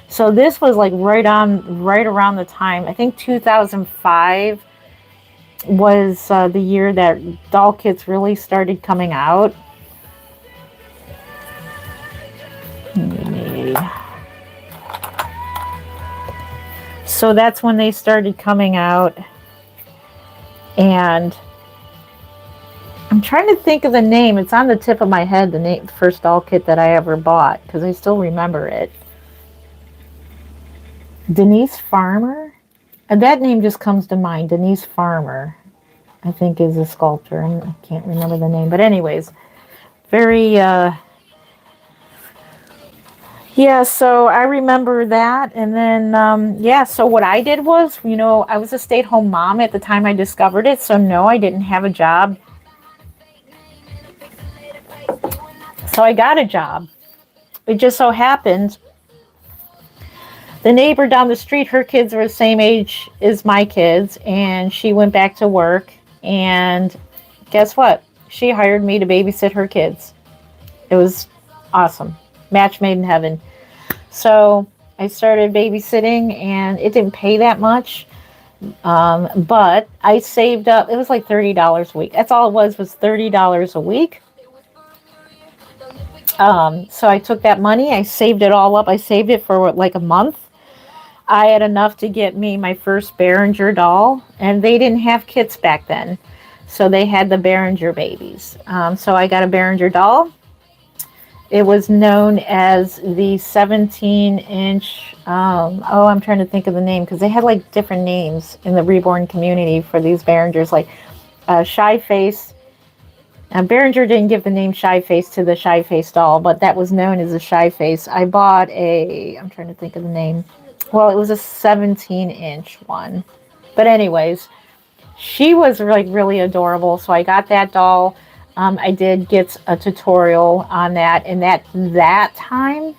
[SPEAKER 1] So this was like right around the time, I think 2005 was the year that doll kits really started coming out. So that's when they started coming out. And I'm trying to think of the name. It's on the tip of my head, the first doll kit that I ever bought, because I still remember it. Denise Farmer. And that name just comes to mind. Denise Farmer, I think, is a sculptor, and I can't remember the name. But anyways, very, yeah, so I remember that. And then, yeah, so what I did was, I was a stay-at-home mom at the time I discovered it. So no, I didn't have a job. So I got a job. It just so happened the neighbor down the street, her kids were the same age as my kids, and she went back to work. And guess what? She hired me to babysit her kids. It was awesome. Match made in heaven. So I started babysitting, and it didn't pay that much. But I saved up, it was like $30 a week. That's all it was $30 a week. So I took that money, I saved it all up. I saved it for like a month. I had enough to get me my first Behringer doll, and they didn't have kits back then. So they had the Behringer babies. So I got a Behringer doll. It was known as the 17-inch, I'm trying to think of the name, because they had like different names in the reborn community for these Behringers, like Shy Face. Behringer didn't give the name Shy Face to the Shy Face doll, but that was known as a Shy Face. I bought I'm trying to think of the name. Well, it was a 17-inch one. But anyways, she was like really adorable. So I got that doll. I did get a tutorial on that. And that time,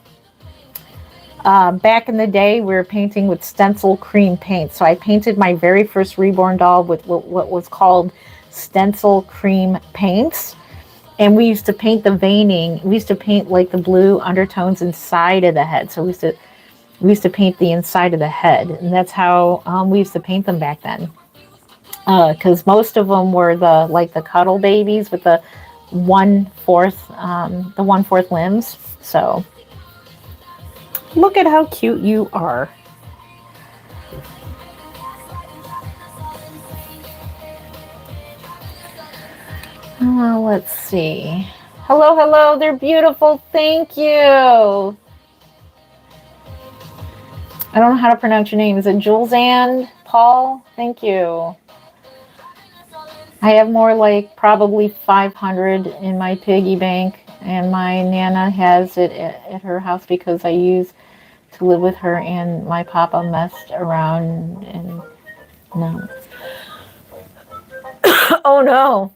[SPEAKER 1] back in the day, we were painting with stencil cream paint. So I painted my very first reborn doll with what was called stencil cream paints. And we used to paint the veining. We used to paint like the blue undertones inside of the head. So we used to paint the inside of the head. And that's how we used to paint them back then. Because most of them were the cuddle babies with the 1/4 limbs. So look at how cute you are. Let's see. Hello, they're beautiful. Thank you. I don't know how to pronounce your name. Is it Jules Ann Paul? Thank you. I have more like probably 500 in my piggy bank, and my Nana has it at her house because I used to live with her, and my papa messed around and no. Oh no.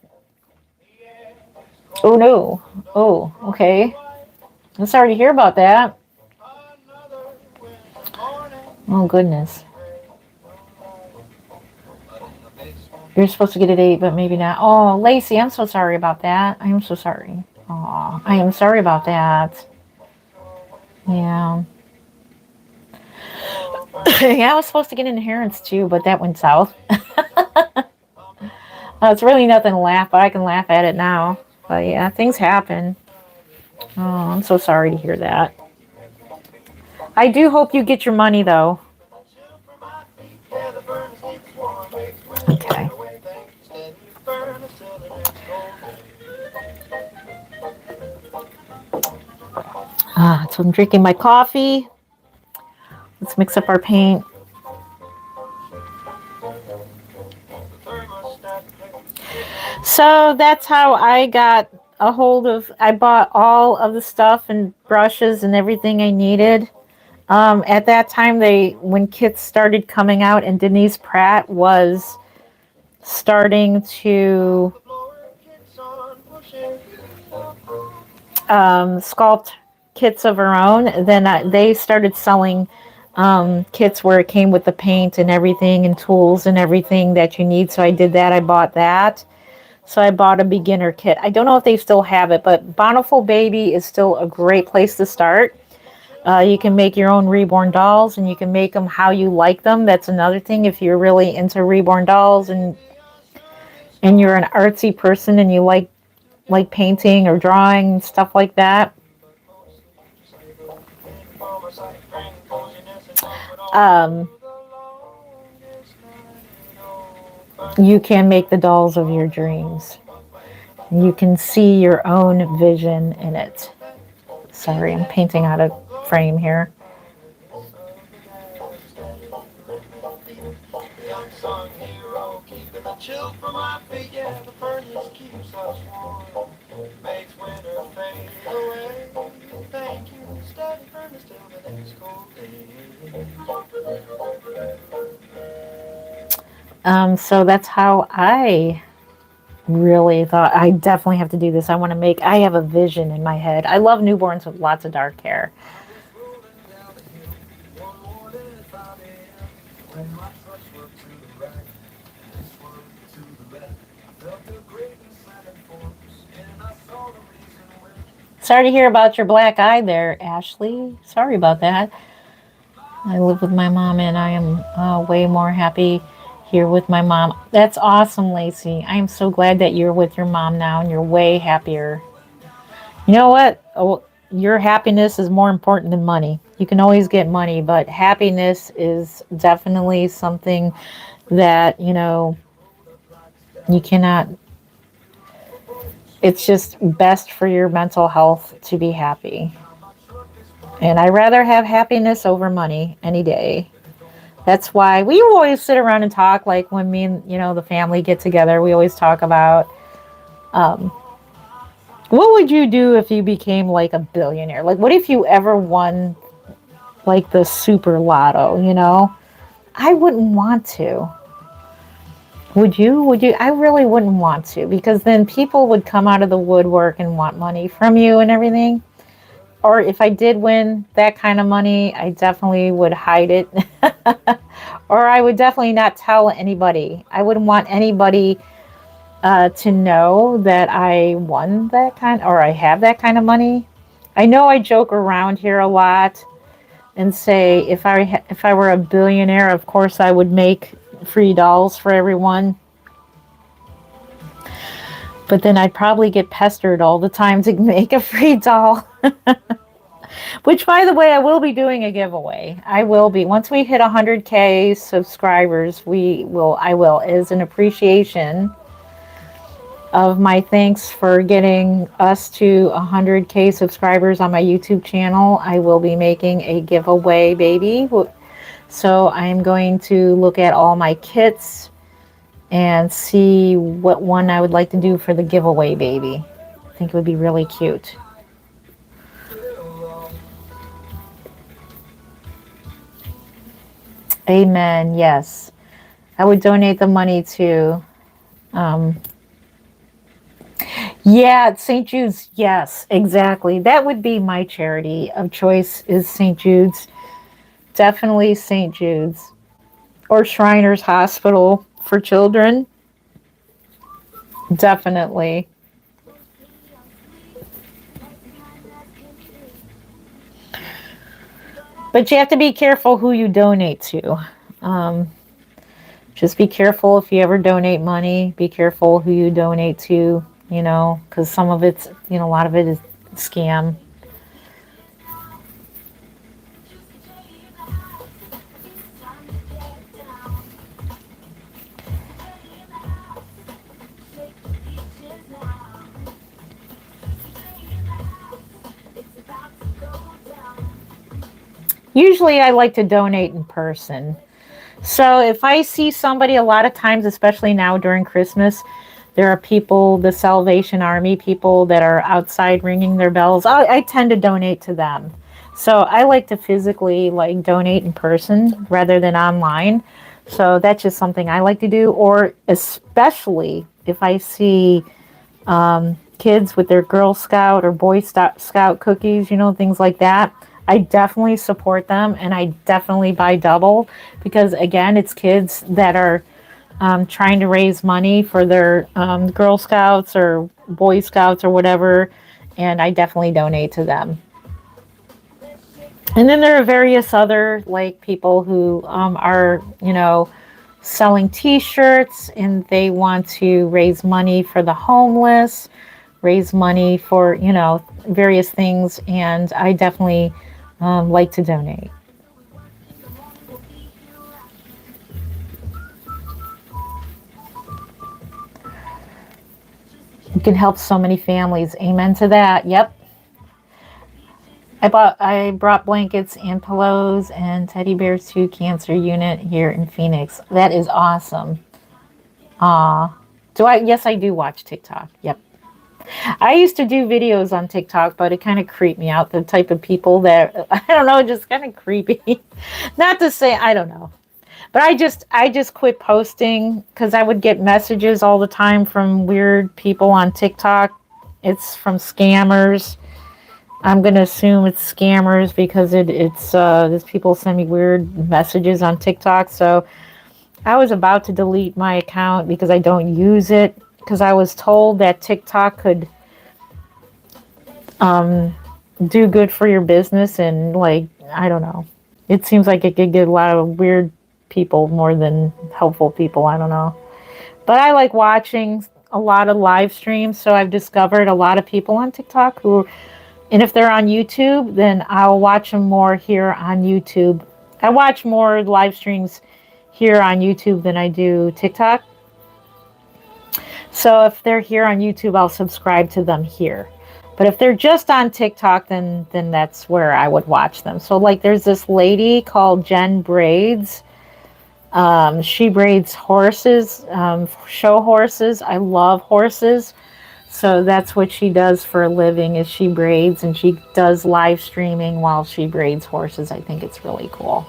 [SPEAKER 1] Oh no. Oh, okay. I'm sorry to hear about that. Oh goodness. You're supposed to get it 8, but maybe not. Oh, Lacey, I'm so sorry about that. I am so sorry. Oh, I am sorry about that. Yeah. Yeah, I was supposed to get inheritance too, but that went south. It's really nothing to laugh, but I can laugh at it now. But yeah, things happen. Oh, I'm so sorry to hear that. I do hope you get your money, though. Okay. So I'm drinking my coffee. Let's mix up our paint. So that's how I got a hold of, I bought all of the stuff and brushes and everything I needed. At that time, when kits started coming out, and Denise Pratt was starting to sculpt kits of her own, then they started selling kits where it came with the paint and everything and tools and everything that you need. So I did that. I bought that. So I bought a beginner kit. I don't know if they still have it, but Bountiful Baby is still a great place to start. You can make your own reborn dolls, and you can make them how you like them. That's another thing. If you're really into reborn dolls and you're an artsy person and you like painting or drawing and stuff like that, you can make the dolls of your dreams. You can see your own vision in it. Sorry, I'm painting out of frame here.
[SPEAKER 2] Chill from my feet, yeah, the furnace keeps us warm. Makes winter fade away. Thank you, steady furnace till the next cold day.
[SPEAKER 1] So that's how I really thought I definitely have to do this. I have a vision in my head. I love newborns with lots of dark hair. Sorry to hear about your black eye there, Ashley. Sorry about that. I live with my mom and I am way more happy here with my mom. That's awesome, Lacey. I am so glad that you're with your mom now and you're way happier. You know what? Oh, your happiness is more important than money. You can always get money, but happiness is definitely something that, you cannot, it's just best for your mental health to be happy. And I rather have happiness over money any day. That's why we always sit around and talk, like when me and, the family get together, we always talk about, um, what would you do if you became like a billionaire? Like, what if you ever won like the super lotto? I wouldn't want to. Would you? Would you? I really wouldn't want to, because then people would come out of the woodwork and want money from you and everything. Or if I did win that kind of money, I definitely would hide it. Or I would definitely not tell anybody. I wouldn't want anybody to know that I won that kind, or I have that kind of money. I know I joke around here a lot and say if I were a billionaire, of course I would make free dolls for everyone. But then I'd probably get pestered all the time to make a free doll. Which, by the way, I will be doing a giveaway. I will be. Once we hit 100K subscribers, I will, as an appreciation of my thanks for getting us to 100K subscribers on my YouTube channel, I will be making a giveaway, baby. So I'm going to look at all my kits and see what one I would like to do for the giveaway, baby. I think it would be really cute. Amen. Yes. I would donate the money to, yeah, St. Jude's. Yes, exactly. That would be my charity of choice, is St. Jude's. Definitely St. Jude's. Or Shriners Hospital for children. Definitely. But you have to be careful who you donate to. Just be careful if you ever donate money. Be careful who you donate to, because some of it's, a lot of it is scam. Usually I like to donate in person. So if I see somebody, a lot of times, especially now during Christmas, there are people, the Salvation Army people that are outside ringing their bells. I tend to donate to them. So I like to physically donate in person rather than online. So that's just something I like to do. Or especially if I see kids with their Girl Scout or Boy Scout cookies, things like that. I definitely support them, and I definitely buy double, because again, it's kids that are trying to raise money for their Girl Scouts or Boy Scouts or whatever, and I definitely donate to them. And then there are various other people who are selling T-shirts, and they want to raise money for the homeless, raise money for various things, and I definitely like to donate. You can help so many families. Amen to that. Yep. I brought blankets and pillows and teddy bears to cancer unit here in Phoenix. That is awesome. Yes, I do watch TikTok. Yep. I used to do videos on TikTok, but it kind of creeped me out. The type of people that, I don't know, just kind of creepy. Not to say, I don't know. But I just quit posting because I would get messages all the time from weird people on TikTok. It's from scammers. I'm gonna assume it's scammers because it's these people send me weird messages on TikTok. So I was about to delete my account because I don't use it because I was told that TikTok could do good for your business and like I don't know. It seems like it could get a lot of weird people more than helpful people. I don't know. But I like watching a lot of live streams, so I've discovered a lot of people on TikTok who, and if they're on YouTube, then I'll watch them more here on YouTube. I watch more live streams here on YouTube than I do TikTok. So if they're here on YouTube, I'll subscribe to them here. But if they're just on TikTok, then that's where I would watch them. So like there's this lady called Jen Braids. She braids horses, show horses. I love horses. So that's what she does for a living is she braids and she does live streaming while she braids horses. I think it's really cool.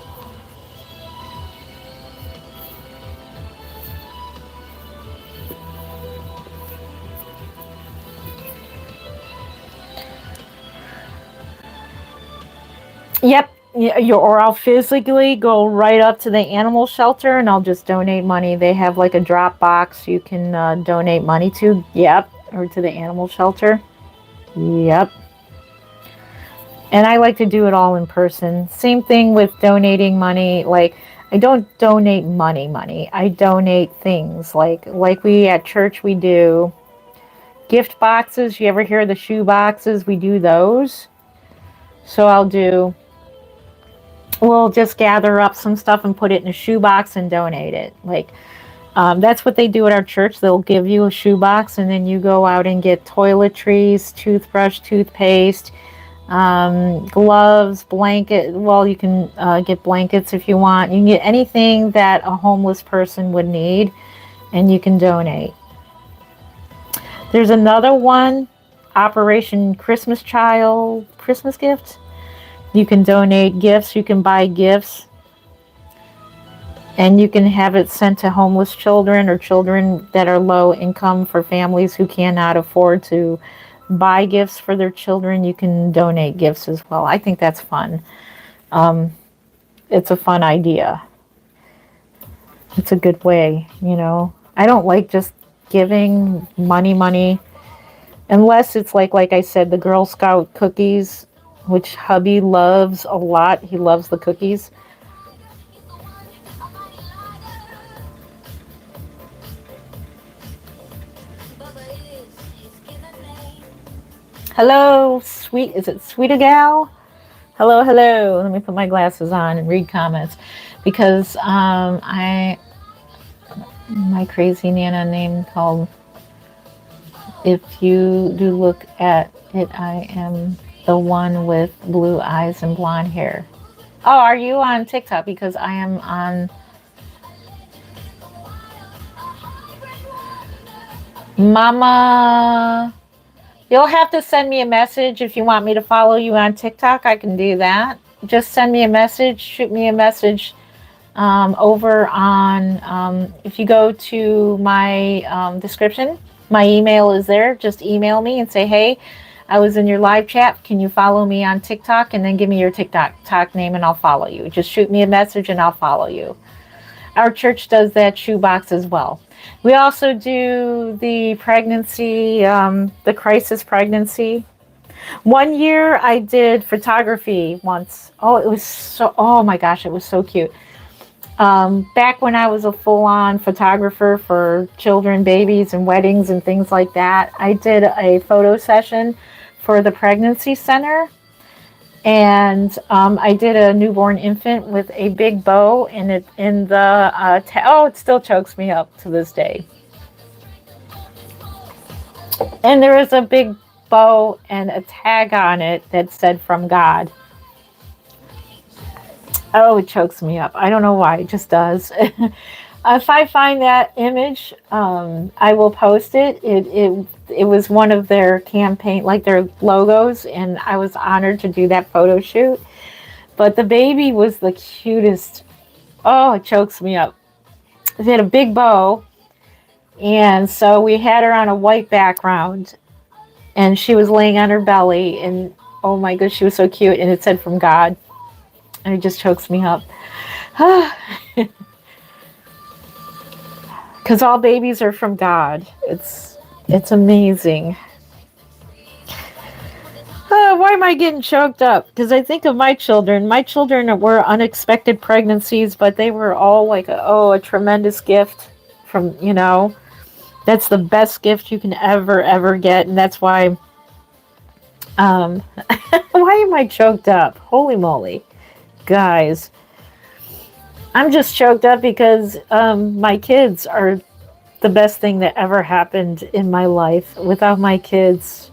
[SPEAKER 1] Yep. Or I'll physically go right up to the animal shelter and I'll just donate money. They have like a drop box you can donate money to. Yep. Or to the animal shelter. Yep. And I like to do it all in person. Same thing with donating money. Like I don't donate money. I donate things. Like we at church we do gift boxes. You ever hear of the shoe boxes? We do those. So we'll just gather up some stuff and put it in a shoebox and donate it. Like, that's what they do at our church. They'll give you a shoebox and then you go out and get toiletries, toothbrush, toothpaste, gloves, blanket. Well, you can get blankets if you want. You can get anything that a homeless person would need and you can donate. There's another one, Operation Christmas Child, Christmas Gift. You can donate gifts, you can buy gifts, and you can have it sent to homeless children or children that are low income for families who cannot afford to buy gifts for their children. You can donate gifts as well. I think that's fun. It's a fun idea. It's a good way, you know. I don't like just giving money, unless it's like I said, the Girl Scout cookies, which hubby loves a lot. He loves the cookies. Hello, sweet. Is it Sweet Gal? Hello. Let me put my glasses on and read comments because my crazy Nana name called. If you do look at it, I am the one with blue eyes and blonde hair. Oh, are you on TikTok? Because I am on Mama. You'll have to send me a message if you want me to follow you on TikTok. I can do that. Just send me a message. Shoot me a message over on, if you go to my description, my email is there. Just email me and say, hey, I was in your live chat. Can you follow me on TikTok? And then give me your TikTok name and I'll follow you. Just shoot me a message and I'll follow you. Our church does that shoebox as well. We also do the pregnancy, the crisis pregnancy. One year I did photography once. Oh my gosh, it was so cute. Back when I was a full-on photographer for children, babies, and weddings and things like that, I did a photo session for the pregnancy center. And I did a newborn infant with a big bow in it in the it still chokes me up to this day. And there was a big bow and a tag on it that said "From God." Oh, it chokes me up. I don't know why. It just does. If I find that image, I will post it. It was one of their campaign, like their logos, and I was honored to do that photo shoot. But the baby was the cutest. Oh, it chokes me up. It had a big bow, and so we had her on a white background, and she was laying on her belly, and oh my gosh, she was so cute, and it said from God, and it just chokes me up. Because all babies are from God. It's amazing. Why am I getting choked up? Because I think of my children. My children were unexpected pregnancies, but they were all like, a tremendous gift from, that's the best gift you can ever get. And that's why, why am I choked up? Holy moly. Guys, I'm just choked up because my kids are the best thing that ever happened in my life. Without my kids,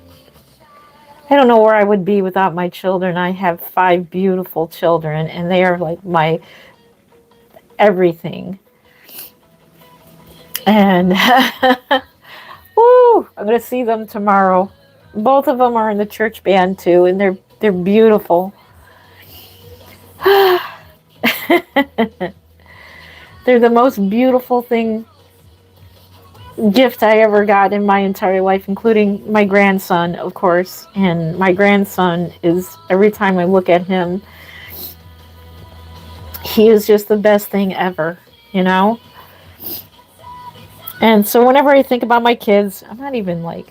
[SPEAKER 1] I don't know where I would be without my children. I have 5 beautiful children, and they are like my everything. And woo, I'm going to see them tomorrow. Both of them are in the church band too, and they're beautiful. They're the most beautiful gift I ever got in my entire life, including my grandson, of course. And my grandson is, every time I look at him, he is just the best thing ever, And so whenever I think about my kids, I'm not even I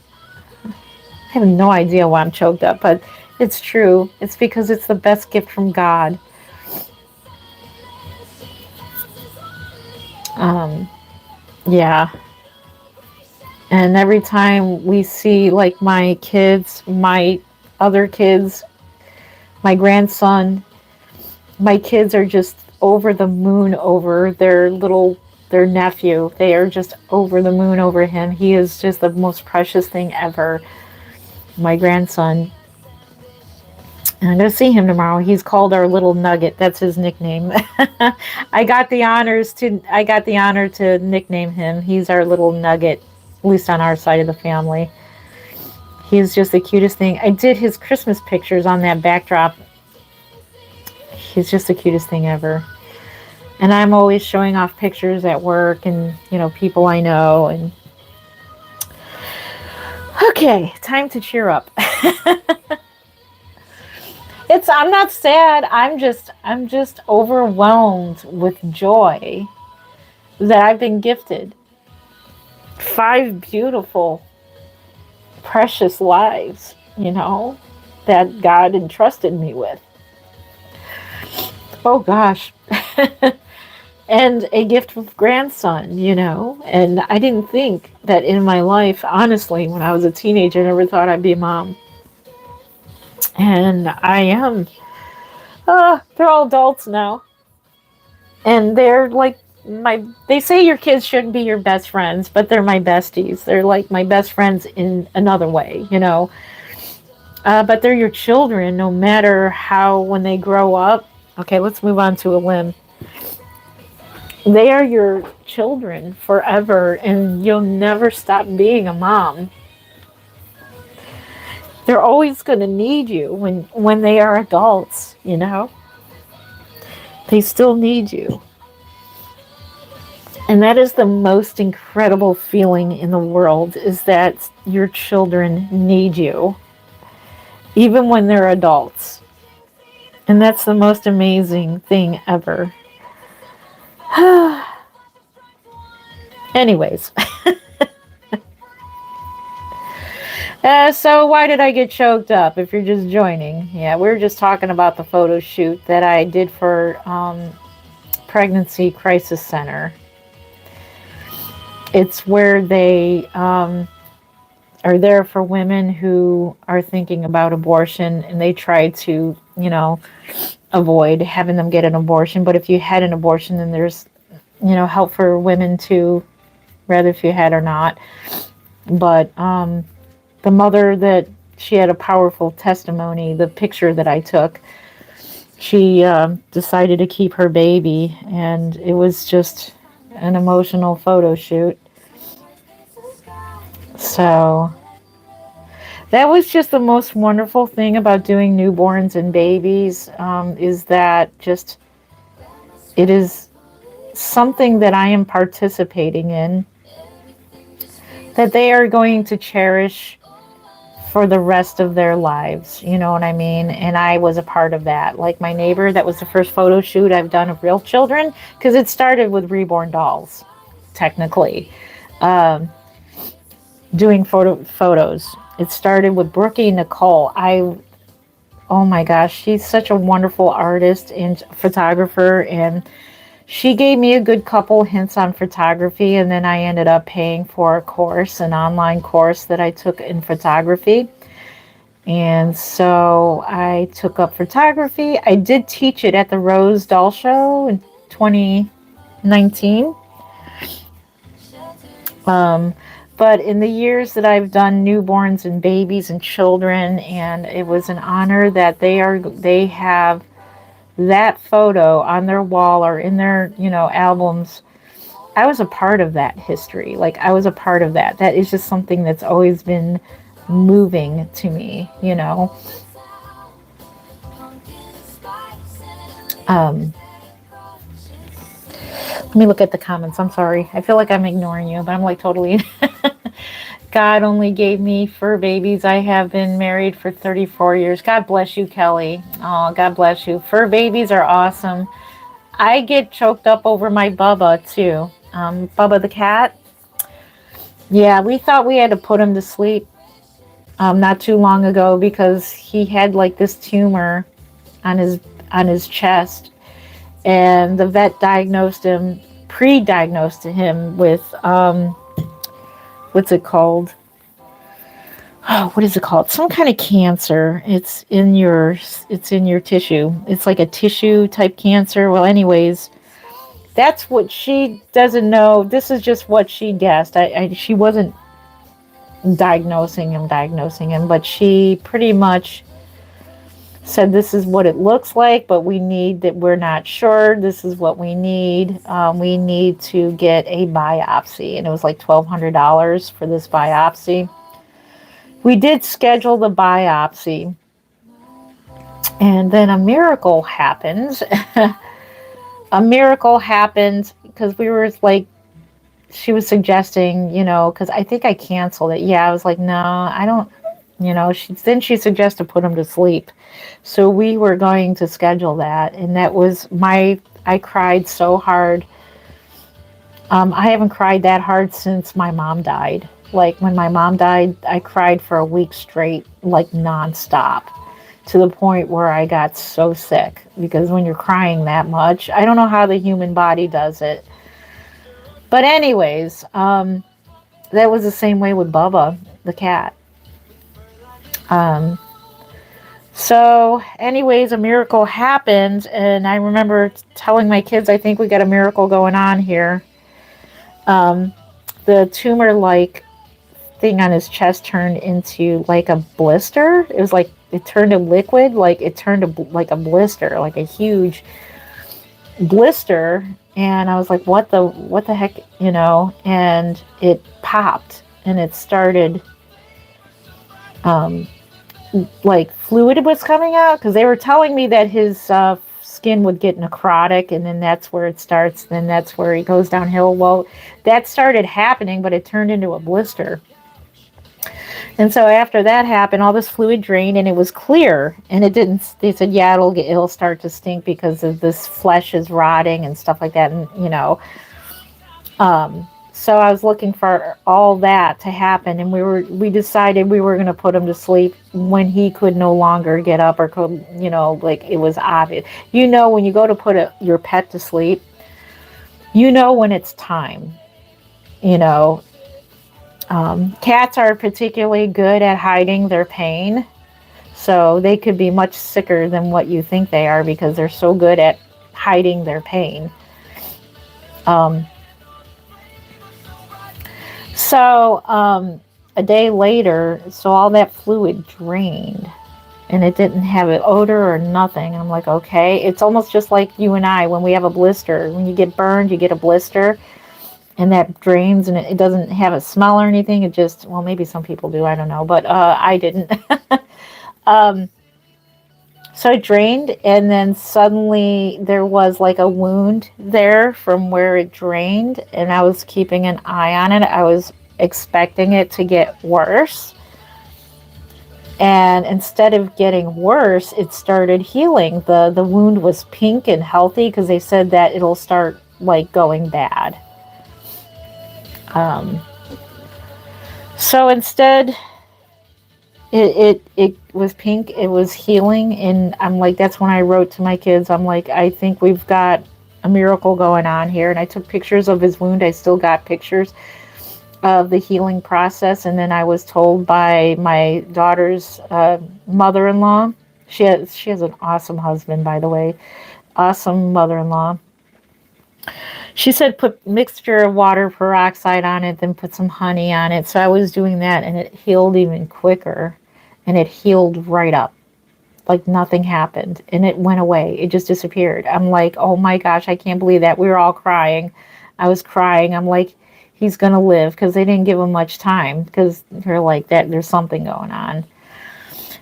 [SPEAKER 1] have no idea why I'm choked up, but it's true. It's because it's the best gift from God. Yeah. And every time we see my kids, my other kids, my grandson, my kids are just over the moon over their nephew. They are just over the moon over him. He is just the most precious thing ever. My grandson. And I'm going to see him tomorrow. He's called our little nugget. That's his nickname. I got the honor to nickname him. He's our little nugget, at least on our side of the family. He's just the cutest thing. I did his Christmas pictures on that backdrop. He's just the cutest thing ever. And I'm always showing off pictures at work and, people I know. And okay, time to cheer up. I'm not sad. I'm just overwhelmed with joy that I've been gifted 5 beautiful, precious lives, that God entrusted me with. Oh gosh. And a gift of grandson, and I didn't think that in my life, honestly, when I was a teenager, I never thought I'd be a mom. And I am. They're all adults now. And they're they say your kids shouldn't be your best friends, but they're my besties. They're like my best friends in another way, But they're your children, no matter how, when they grow up. Okay, let's move on to a limb. They are your children forever, and you'll never stop being a mom. They're always going to need you when they are adults, They still need you. And that is the most incredible feeling in the world, is that your children need you, even when they're adults. And that's the most amazing thing ever. Anyways. So why did I get choked up if you're just joining? Yeah, we were just talking about the photo shoot that I did for Pregnancy Crisis Center. It's where they are there for women who are thinking about abortion, and they try to, avoid having them get an abortion. But if you had an abortion, then there's, help for women too, rather if you had or not. But the mother, that she had a powerful testimony, the picture that I took, she decided to keep her baby, and it was just an emotional photo shoot. So that was just the most wonderful thing about doing newborns and babies, is that just it is something that I am participating in that they are going to cherish for the rest of their lives. You know what I mean? And I was a part of that. Like my neighbor, that was the first photo shoot I've done of real children, because it started with reborn dolls, technically. Um, Doing photos. It started with Brookie Nicole. Oh my gosh, she's such a wonderful artist and photographer, and she gave me a good couple hints on photography, and then I ended up paying for a course, an online course that I took in photography. And so I took up photography. I did teach it at the Rose Doll Show in 2019. But in the years that I've done newborns and babies and children, and it was an honor that they have that photo on their wall or in their, albums. I was a part of that history. Like I was a part of that. That is just something that's always been moving to me, Let me look at the comments. I'm sorry. I feel like I'm ignoring you, but I'm like totally. God only gave me fur babies. I have been married for 34 years. God bless you, Kelly. Oh, God bless you. Fur babies are awesome. I get choked up over my Bubba too. Bubba the cat. Yeah, we thought we had to put him to sleep not too long ago because he had like this tumor on his chest, and the vet pre-diagnosed him with what's it called? Oh, what is it called? Some kind of cancer. It's in your tissue. It's like a tissue type cancer. Well, anyways, that's what she doesn't know. This is just what she guessed. She wasn't diagnosing him, but she pretty much said this is what it looks like, but we're not sure. This is what we need. We need to get a biopsy, and it was like $1,200 for this biopsy. We did schedule the biopsy, and then a miracle happened. A miracle happened because we were like, she was suggesting, because I think I canceled it. Yeah, I was like, no, I don't, then she suggested put him to sleep. So we were going to schedule that, and that was I cried so hard. I haven't cried that hard since my mom died. Like when my mom died, I cried for a week straight, like nonstop, to the point where I got so sick, because when you're crying that much, I don't know how the human body does it. But anyways, that was the same way with Bubba, the cat. So anyways, a miracle happened, and I remember telling my kids, I think we got a miracle going on here. The tumor-like thing on his chest turned into like a blister. It was like, it turned to liquid, like it turned to like a blister, like a huge blister. And I was like, what the heck, and it popped, and it started, like fluid was coming out, because they were telling me that his skin would get necrotic, and then that's where it starts, then that's where he goes downhill. Well, that started happening, but it turned into a blister. And so after that happened, all this fluid drained, and it was clear, and it didn't, they said, yeah, it'll start to stink because of this flesh is rotting and stuff like that. And, so I was looking for all that to happen, and we decided we were going to put him to sleep when he could no longer get up, or could, like it was obvious. When you go to put your pet to sleep, when it's time, cats are particularly good at hiding their pain, so they could be much sicker than what you think they are, because they're so good at hiding their pain. So a day later, so all that fluid drained, and it didn't have an odor or nothing. I'm like, okay. It's almost just like you and I when we have a blister. When you get burned, you get a blister. and that drains, and it doesn't have a smell or anything. It just, well, maybe some people do, I don't know, but I didn't. um, so it drained, and then suddenly there was like a wound there from where it drained, and I was keeping an eye on it. I was expecting it to get worse. And instead of getting worse, it started healing. The wound was pink and healthy because they said that it'll start like going bad. Um, so instead, it was pink. It was healing, and I'm like, that's when I wrote to my kids. I'm like, I think we've got a miracle going on here. And I took pictures of his wound. I still got pictures of the healing process. And then I was told by my daughter's mother-in-law. She has an awesome husband, by the way. Awesome mother-in-law. She said put mixture of water peroxide on it, then put some honey on it. So I was doing that, and it healed even quicker, and it healed right up. Like nothing happened, and it went away. It just disappeared. I'm like, oh my gosh, I can't believe that. We were all crying. I was crying. I'm like, he's going to live, because they didn't give him much time, because they're like, that there's something going on.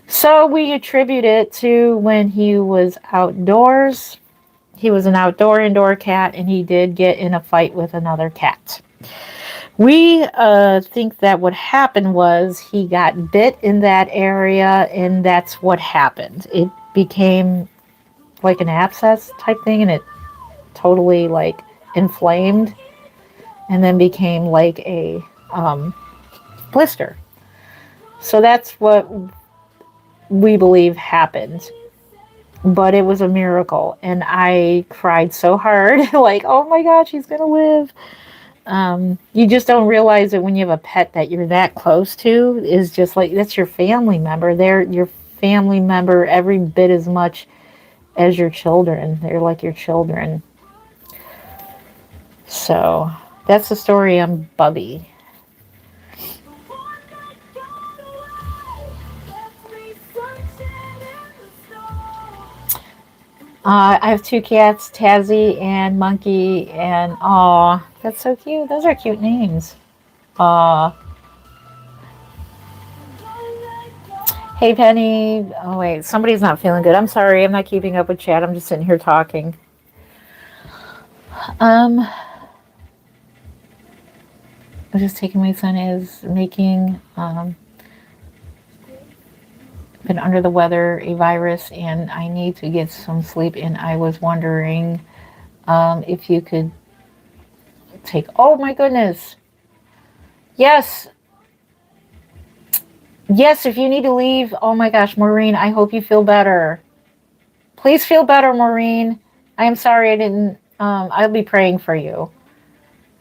[SPEAKER 1] So we attribute it to when he was outdoors. He was an indoor cat, and he did get in a fight with another cat. We think that what happened was he got bit in that area, and that's what happened. It became like an abscess type thing, and it totally like inflamed, and then became like a blister. So that's what we believe happened. But it was a miracle, and I cried so hard, like, oh my gosh, he's gonna live. You just don't realize it when you have a pet that you're that close to. Is just like, that's your family member. They're your family member every bit as much as your children. They're like your children. So that's the story on Bubby. I have two cats, Tazzy and Monkey, and aw, that's so cute. Those are cute names. Aw. Hey, Penny. Oh, wait, somebody's not feeling good. I'm sorry, I'm not keeping up with chat. I'm just sitting here talking. I'm just taking my son is making been under the weather, a virus, and I need to get some sleep. And I was wondering if you could take. Oh my goodness! Yes, yes. If you need to leave, oh my gosh, Maureen, I hope you feel better. Please feel better, Maureen. I am sorry I didn't. I'll be praying for you.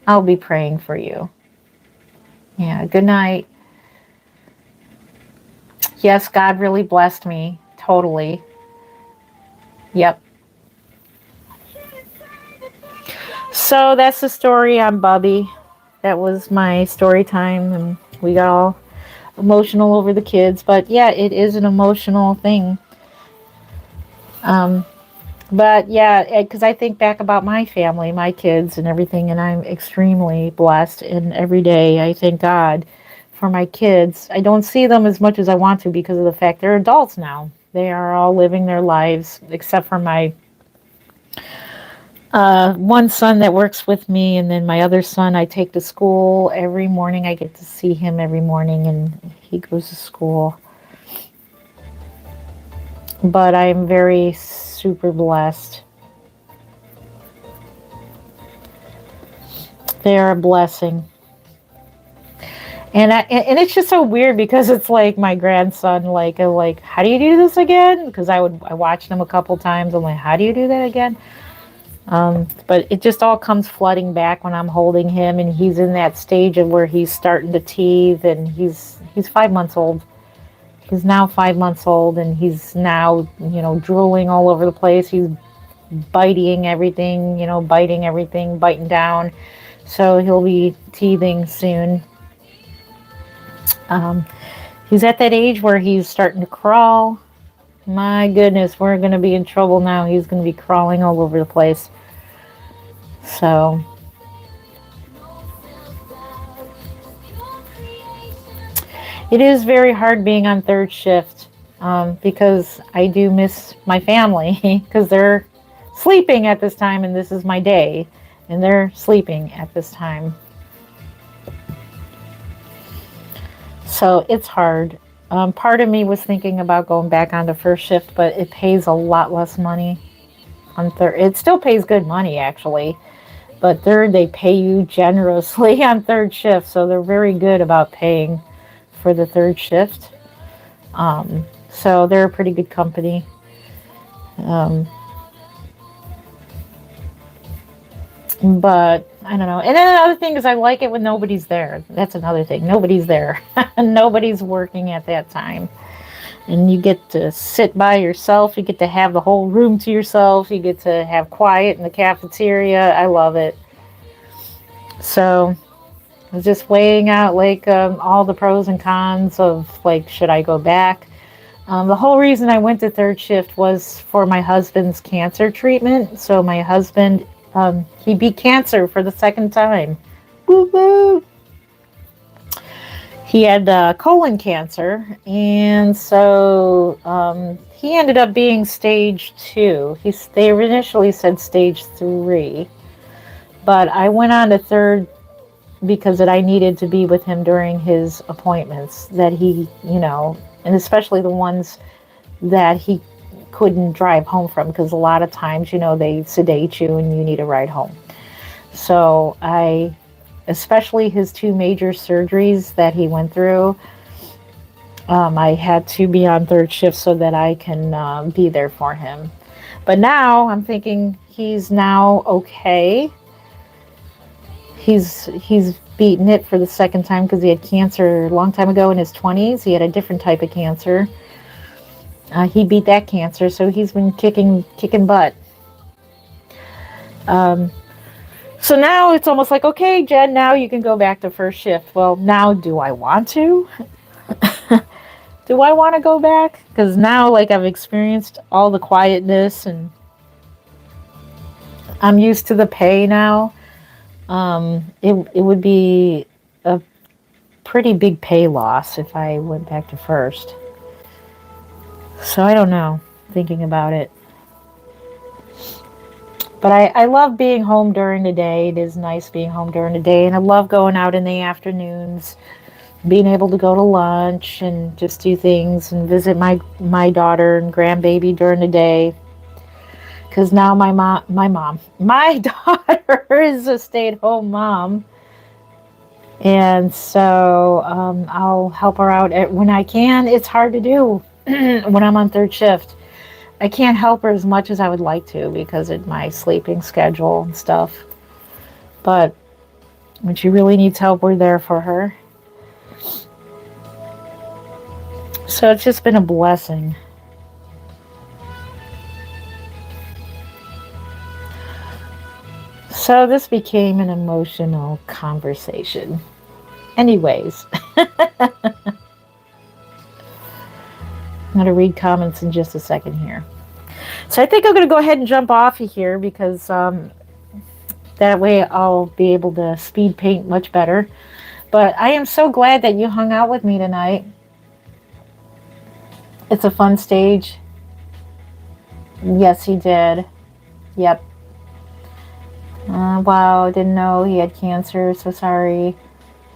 [SPEAKER 1] I'll be praying for you. Yeah. Good night. Yes, God really blessed me. Totally. Yep. So that's the story on Bubby. That was my story time, and we got all emotional over the kids. But yeah, it is an emotional thing. But yeah, because I think back about my family, my kids, and everything, and I'm extremely blessed. And every day I thank God for my kids. I don't see them as much as I want to because of the fact they're adults now. They are all living their lives, except for my one son that works with me, and then my other son I take to school every morning. I get to see him every morning, and he goes to school. But I'm very super blessed. They are a blessing. And it's just so weird because it's like my grandson, like how do you do this again? Because I watched him a couple times. I'm like, how do you do that again? But it just all comes flooding back when I'm holding him, and he's in that stage of where he's starting to teeth, and he's 5 months old. He's now 5 months old, and he's now, drooling all over the place. He's biting everything, biting down. So he'll be teething soon. He's at that age where he's starting to crawl. My goodness, we're going to be in trouble now. He's going to be crawling all over the place. So, it is very hard being on third shift, because I do miss my family because they're sleeping at this time and this is my day, and they're sleeping at this time. So it's hard. Part of me was thinking about going back onto first shift, but it pays a lot less money on third. It still pays good money actually, but third they pay you generously on third shift, so they're very good about paying for the third shift. So they're a pretty good company. But I don't know. And then another thing is I like it when nobody's there. That's another thing. Nobody's there. Nobody's working at that time. And you get to sit by yourself. You get to have the whole room to yourself. You get to have quiet in the cafeteria. I love it. So I was just weighing out like all the pros and cons of like, should I go back? The whole reason I went to third shift was for my husband's cancer treatment. So my husband, he beat cancer for the second time. Woo woo! He had colon cancer, and so he ended up being stage 2. They initially said stage 3, but I went on to third because I needed to be with him during his appointments that he, and especially the ones that he couldn't drive home from, because a lot of times, they sedate you and you need a ride home. So especially his 2 major surgeries that he went through, I had to be on third shift so that I can be there for him. But now I'm thinking he's now okay. He's beaten it for the second time because he had cancer a long time ago in his 20s. He had a different type of cancer. He beat that cancer, so he's been kicking butt. So now it's almost like, okay, Jen, now you can go back to first shift. Well, now do I want to? Do I want to go back? Because now, like, I've experienced all the quietness and I'm used to the pay now. It would be a pretty big pay loss if I went back to first. So I don't know, thinking about it. But I love being home during the day. It is nice being home during the day. And I love going out in the afternoons, being able to go to lunch and just do things and visit my daughter and grandbaby during the day. Because now my daughter is a stay-at-home mom. And so I'll help her out when I can. It's hard to do when I'm on third shift. I can't help her as much as I would like to because of my sleeping schedule and stuff. But when she really needs help, we're there for her. So it's just been a blessing. So this became an emotional conversation. Anyways. I'm going to read comments in just a second here. So I think I'm going to go ahead and jump off of here because that way I'll be able to speed paint much better. But I am so glad that you hung out with me tonight. It's a fun stage. Yes, he did. Yep. Wow, didn't know he had cancer. So sorry.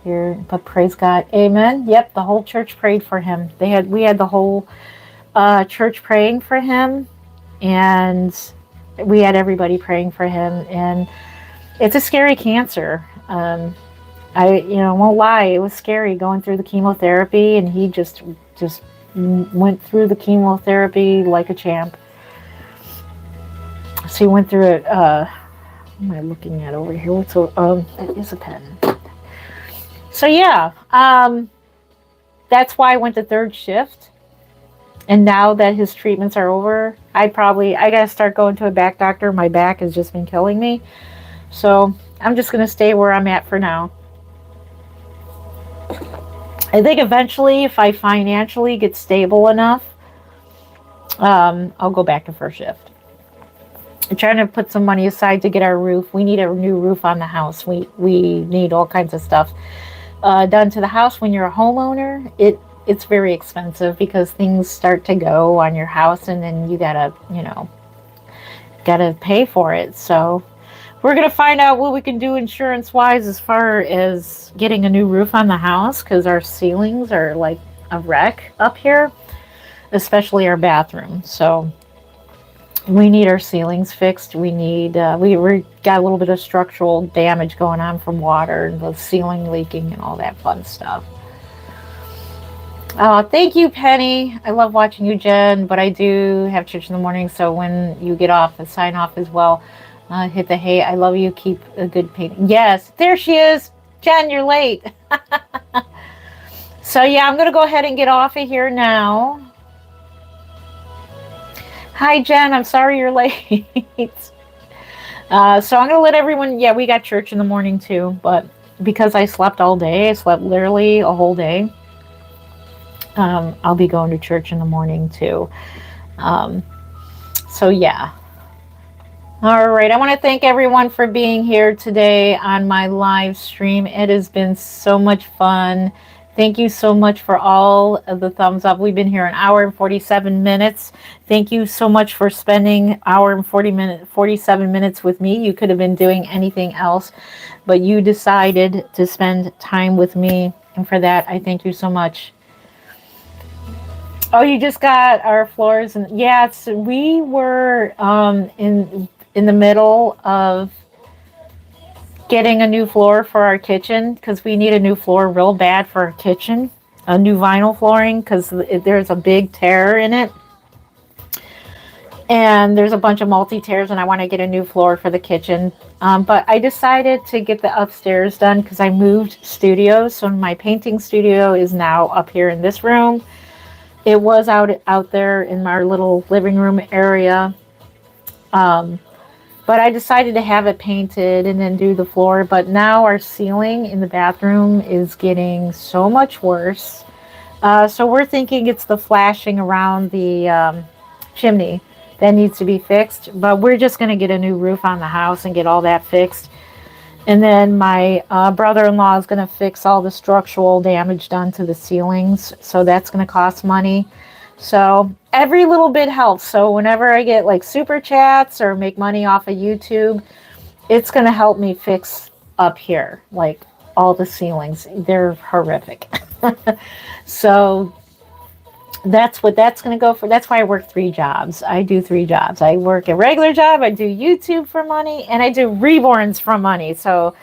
[SPEAKER 1] Here, but praise God. Amen. Yep, the whole church prayed for him. We had the whole church praying for him, and we had everybody praying for him. And it's a scary cancer. I won't lie, it was scary going through the chemotherapy, and he just went through the chemotherapy like a champ. So he went through it. What am I looking at over here? It is a pen. So yeah, that's why I went to third shift. And now that his treatments are over, I got to start going to a back doctor. My back has just been killing me. So I'm just going to stay where I'm at for now. I think eventually, if I financially get stable enough, I'll go back to first shift. I'm trying to put some money aside to get our roof. We need a new roof on the house. We need all kinds of stuff done to the house. When you're a homeowner, it's very expensive because things start to go on your house and then you gotta, gotta pay for it. So we're gonna find out what we can do insurance wise as far as getting a new roof on the house because our ceilings are like a wreck up here, especially our bathroom. So we need our ceilings fixed. We need we got a little bit of structural damage going on from water and the ceiling leaking and all that fun stuff. Thank you, Penny. I love watching you, Jen, but I do have church in the morning, so when you get off, sign off as well. Hit the hey, I love you, keep a good painting. Yes, there she is. Jen, you're late. So yeah, I'm going to go ahead and get off of here now. Hi, Jen. I'm sorry you're late. So I'm going to let everyone, yeah, we got church in the morning too, but because I slept all day, I slept literally a whole day. I'll be going to church in the morning too. So yeah. All right. I want to thank everyone for being here today on my live stream. It has been so much fun. Thank you so much for all of the thumbs up. We've been here an hour and 47 minutes. Thank you so much for spending an hour and 47 minutes with me. You could have been doing anything else, but you decided to spend time with me. And for that, I thank you so much. Oh, you just got our floors, and yeah, we were in the middle of getting a new floor for our kitchen because we need a new floor real bad for our kitchen, a new vinyl flooring because there's a big tear in it, and there's a bunch of multi-tears, and I want to get a new floor for the kitchen. But I decided to get the upstairs done because I moved studios, so my painting studio is now up here in this room. It was out there in our little living room area. But I decided to have it painted and then do the floor. But now our ceiling in the bathroom is getting so much worse. So we're thinking it's the flashing around the chimney that needs to be fixed. But we're just going to get a new roof on the house and get all that fixed. And then my brother-in-law is going to fix all the structural damage done to the ceilings. So that's going to cost money. So every little bit helps. So whenever I get like super chats or make money off of YouTube, it's going to help me fix up here. Like all the ceilings. They're horrific. So that's what that's going to go for. That's why I work 3 jobs. I do 3 jobs. I work a regular job, I do YouTube for money, and I do Reborns for money. So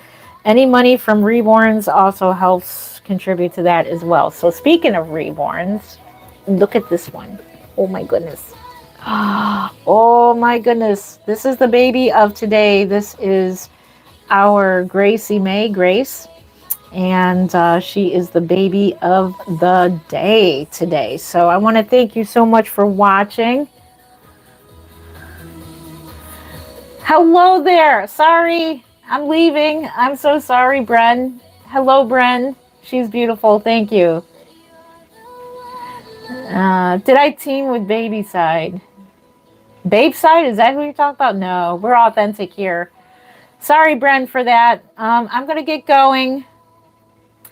[SPEAKER 1] any money from Reborns also helps contribute to that as well. So speaking of Reborns, look at this one. Oh my goodness. Oh my goodness. This is the baby of today. This is our Gracie May, Grace. And she is the baby of the day today. So I want to thank you so much for watching. Hello there. Sorry, I'm leaving. I'm so sorry, Bren. Hello, Bren. She's beautiful. Thank you. Did I team with Baby Side? Babe Side? Is that who you're talking about? No, we're authentic here. Sorry, Bren, for that. I'm going to get going.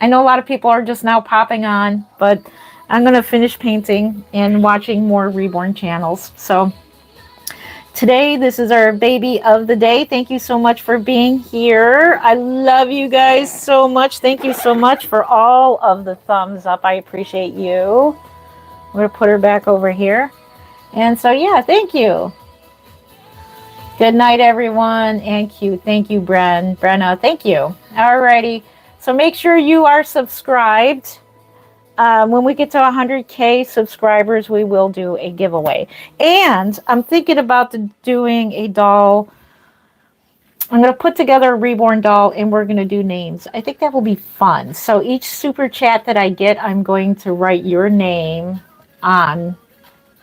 [SPEAKER 1] I know a lot of people are just now popping on, but I'm going to finish painting and watching more Reborn channels. So today, this is our baby of the day. Thank you so much for being here. I love you guys so much. Thank you so much for all of the thumbs up. I appreciate you. I'm going to put her back over here. And so, yeah, thank you. Good night, everyone. And cute. Thank you, Brenna. Thank you. Alrighty. So make sure you are subscribed. When we get to 100K subscribers, we will do a giveaway. And I'm thinking about doing a doll. I'm going to put together a Reborn doll, and we're going to do names. I think that will be fun. So each super chat that I get, I'm going to write your name on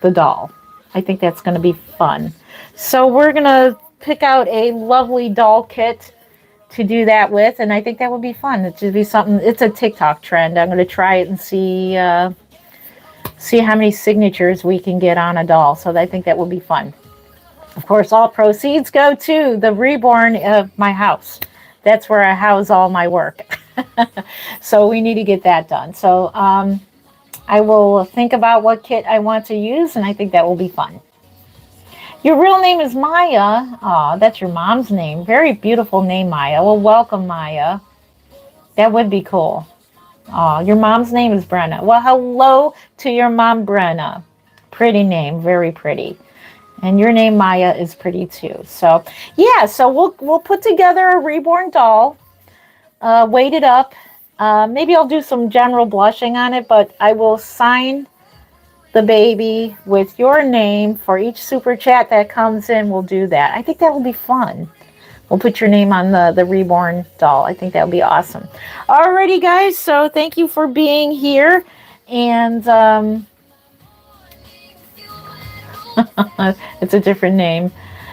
[SPEAKER 1] the doll. I think that's going to be fun. So we're going to pick out a lovely doll kit to do that with, and I think that would be fun. It should be something. It's a TikTok trend. I'm going to try it and see how many signatures we can get on a doll. So I think that would be fun. Of course, all proceeds go to the Reborn of my house. That's where I house all my work. So we need to get that done. So I will think about what kit I want to use, and I think that will be fun. Your real name is Maya. Aw, that's your mom's name. Very beautiful name, Maya. Well, welcome, Maya. That would be cool. Aw, your mom's name is Brenna. Well, hello to your mom, Brenna. Pretty name, very pretty. And your name, Maya, is pretty too. So, yeah, so we'll put together a reborn doll, weight it up. Maybe I'll do some general blushing on it, but I will sign the baby with your name for each super chat that comes in. We'll do that. I think that will be fun. We'll put your name on the reborn doll. I think that would be awesome. Alrighty, guys. So thank you for being here. And it's a different name.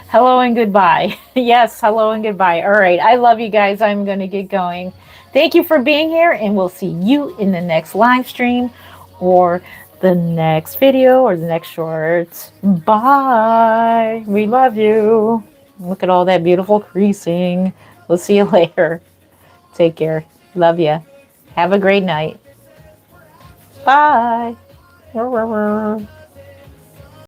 [SPEAKER 1] Hello and goodbye. Yes, hello and goodbye. All right. I love you guys. I'm going to get going. Thank you for being here, and we'll see you in the next live stream or the next video or the next shorts. Bye. We love you. Look at all that beautiful creasing. We'll see you later. Take care. Love you. Have a great night. Bye.